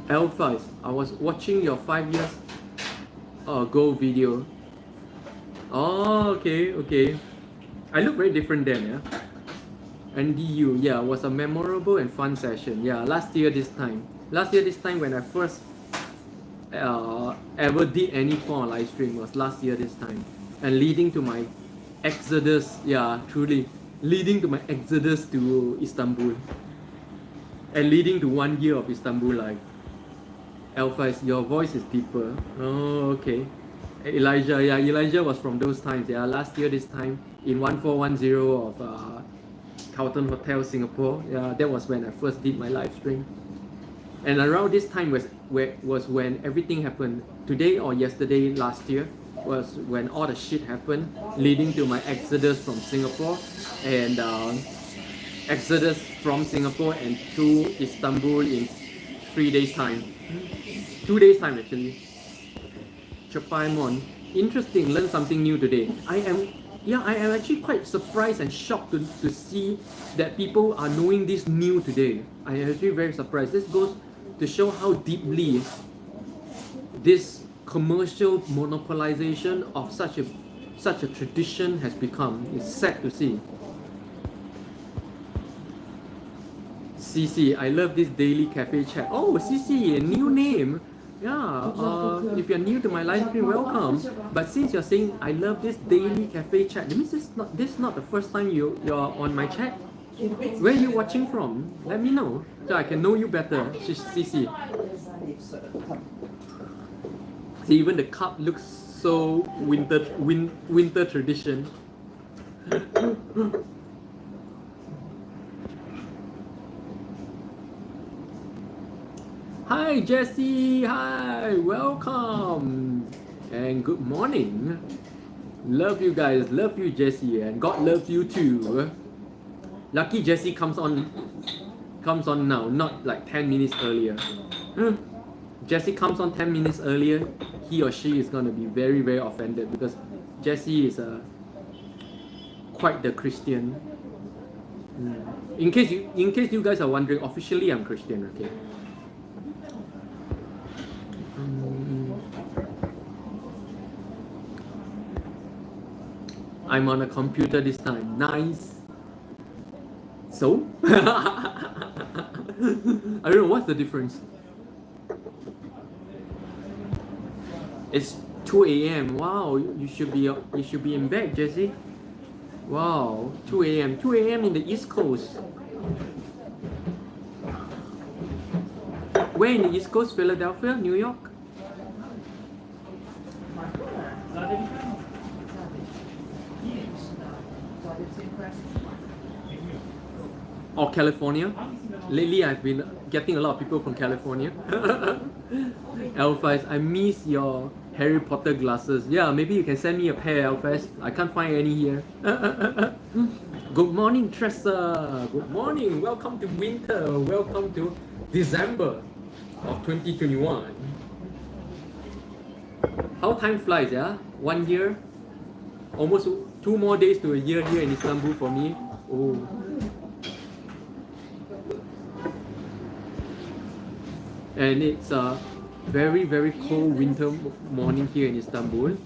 Alphas, I was watching your 5 years ago video. Oh, okay. I look very different then, yeah. And DU, yeah, was a memorable and fun session. Yeah, last year this time when I first ever did any form of live stream was last year this time, and leading to my exodus. Yeah, truly leading to my exodus to Istanbul, and leading to 1 year of Istanbul life. Alpha, your voice is deeper. Oh, okay. Elijah, yeah, Elijah was from those times. Yeah, last year this time in 1410 of Carlton Hotel, Singapore. Yeah, that was when I first did my live stream. And around this time was when everything happened. Today or yesterday last year was when all the shit happened, leading to my exodus from Singapore and exodus from Singapore and to Istanbul in 3 days time. 2 days time actually. Chapaimon. Interesting, learn something new today. I am actually quite surprised and shocked to see that people are knowing this new today. I am actually very surprised. This goes to show how deeply this commercial monopolization of such a tradition has become. It's sad to see. CC, I love this daily cafe chat. Oh, CC, a new name. Yeah, if you're new to my live stream, welcome. But since you're saying I love this daily cafe chat, that means this is not the first time you're on my chat. Where are you watching from? Let me know so I can know you better. CC. See, even the cup looks so winter tradition. Hi Jessie, hi, welcome, and good morning. Love you guys, love you Jessie, and God loves you too. Lucky Jessie comes on now, not like 10 minutes earlier. Jessie comes on 10 minutes earlier, he or she is gonna be very, very offended because Jessie is quite the Christian. In case you guys are wondering, officially I'm Christian, okay? I'm on a computer this time. Nice. So? I don't know, what's the difference? It's 2 a.m. Wow, you should be in bed, Jessie. Wow, 2 a.m. 2 a.m. in the East Coast. Where in the East Coast? Philadelphia? New York? Or California? Lately I've been getting a lot of people from California. Alphas, I miss your Harry Potter glasses. Yeah, maybe you can send me a pair, Alphas. I can't find any here. Good morning, Tressa. Good morning. Welcome to winter. Welcome to December of 2021. How time flies, yeah? 1 year? Almost 2 more days to a year here in Istanbul for me. Oh. And it's a very, very cold winter morning here in Istanbul.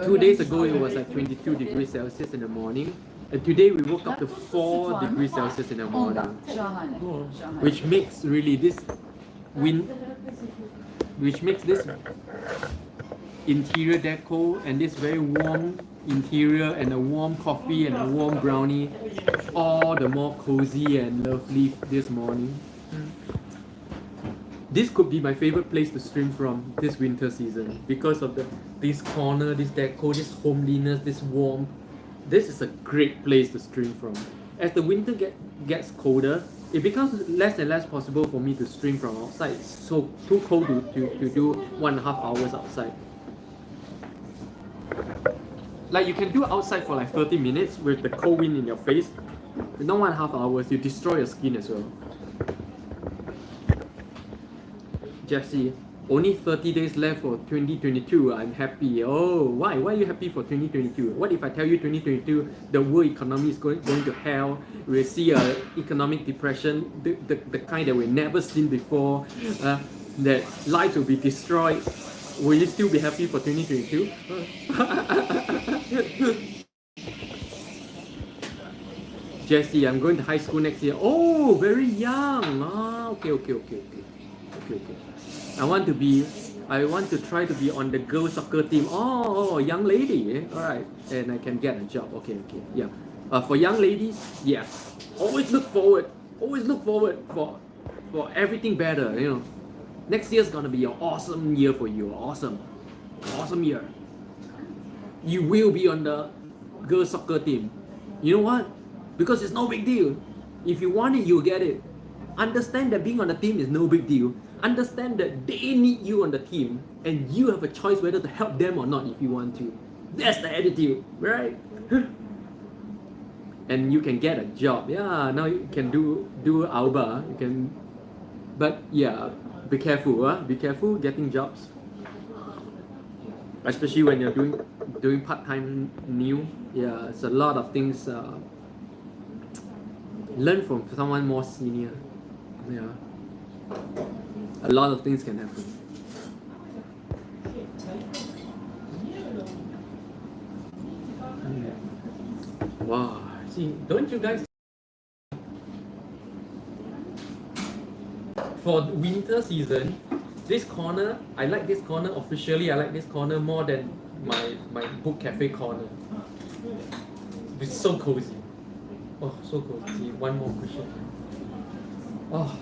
2 days ago it was like 22 degrees Celsius in the morning. And today we woke up to 4 degrees Celsius in the morning. Which makes really this interior deco and this very warm interior and a warm coffee and a warm brownie all the more cozy and lovely this morning. This could be my favorite place to stream from this winter season because of this corner, this deco, this homeliness, this warmth. This is a great place to stream from. As the winter gets colder, it becomes less and less possible for me to stream from outside. It's so too cold to do 1.5 hours outside. Like you can do outside for like 30 minutes with the cold wind in your face. But not 1.5 hours, you destroy your skin as well. Jesse, only 30 days left for 2022. I'm happy. Oh, why? Why are you happy for 2022? What if I tell you 2022, the world economy is going to hell? We'll see a economic depression, the kind that we've never seen before, that lives will be destroyed. Will you still be happy for 2022? Jesse, I'm going to high school next year. Oh, very young. Ah, okay. I want to try to be on the girls soccer team. Oh, young lady. All right, and I can get a job. Okay, yeah. For young ladies, yes. Always look forward for everything better. You know, next year's gonna be an awesome year for you. Awesome year. You will be on the girls soccer team. You know what? Because it's no big deal. If you want it, you'll get it. Understand that being on the team is no big deal. Understand that they need you on the team and you have a choice whether to help them or not if you want to. That's the attitude, right? And you can get a job. Yeah, now you can do Alba. You can, but yeah, be careful, Be careful getting jobs. Especially when you're doing part-time new. Yeah, it's a lot of things. Learn from someone more senior. Yeah. A lot of things can happen. Wow. See, don't you guys? For winter season, this corner, I like this corner. Officially, I like this corner more than my book cafe corner. It's so cozy. Oh, so cozy. One more cushion. Oh.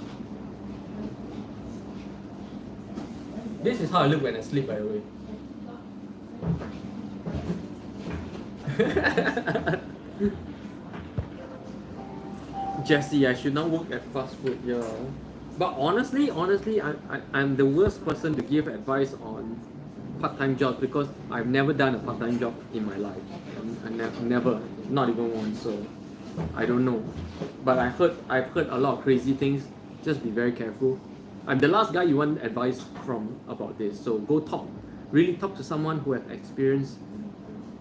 This is how I look when I sleep, by the way. Jesse, I should not work at fast food, yeah. But honestly, I'm the worst person to give advice on part-time jobs because I've never done a part-time job in my life. Never, not even once. So I don't know. But I've heard a lot of crazy things. Just be very careful. I'm the last guy you want advice from about this. So go really talk to someone who has experience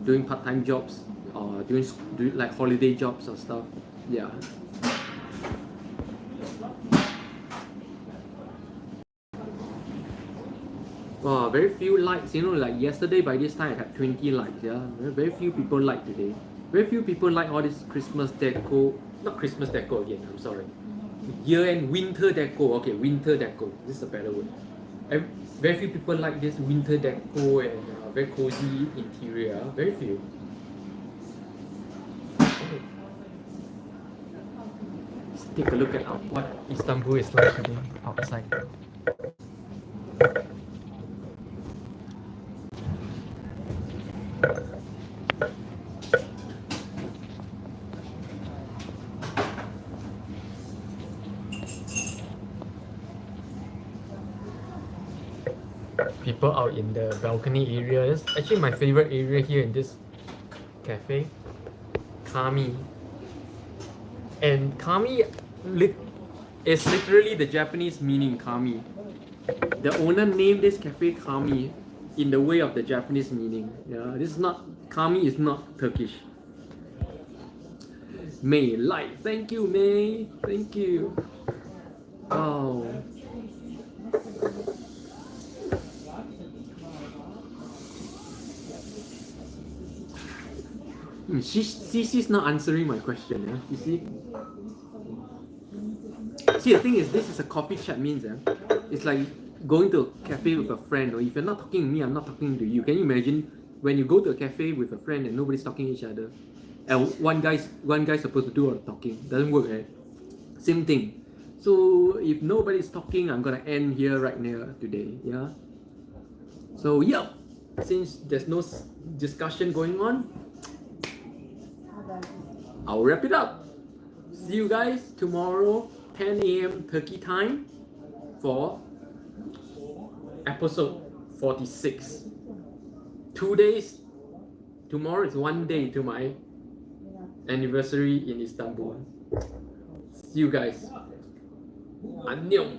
doing part-time jobs or doing like holiday jobs or stuff. Yeah. Wow, very few likes. You know, like yesterday by this time I had 20 likes. Yeah, very few people like today. Very few people like all this Christmas deco. Not Christmas deco again. I'm sorry. Year-end winter deco. Okay, winter deco. This is a better word. Very few people like this winter deco and very cozy interior. Very few. Let's take a look at what Istanbul is like today outside. People out in the balcony area. It's actually my favorite area here in this cafe. Kami. And Kami is literally the Japanese meaning Kami. The owner named this cafe Kami in the way of the Japanese meaning. Yeah, this is not, Kami is not Turkish. May, like, thank you, May. Thank you. Oh. She's not answering my question, yeah? You see? See, the thing is, this is a coffee chat means, it's like going to a cafe with a friend, or if you're not talking to me, I'm not talking to you. Can you imagine when you go to a cafe with a friend and nobody's talking to each other? And one guy's supposed to do all the talking. Doesn't work, right? Same thing. So if nobody's talking, I'm gonna end here right now today, yeah? So, yeah, since there's no discussion going on, I'll wrap it up. See you guys tomorrow 10 a.m. Turkey time for episode 46. 2 days. Tomorrow is 1 day to my anniversary in Istanbul. See you guys. 안녕.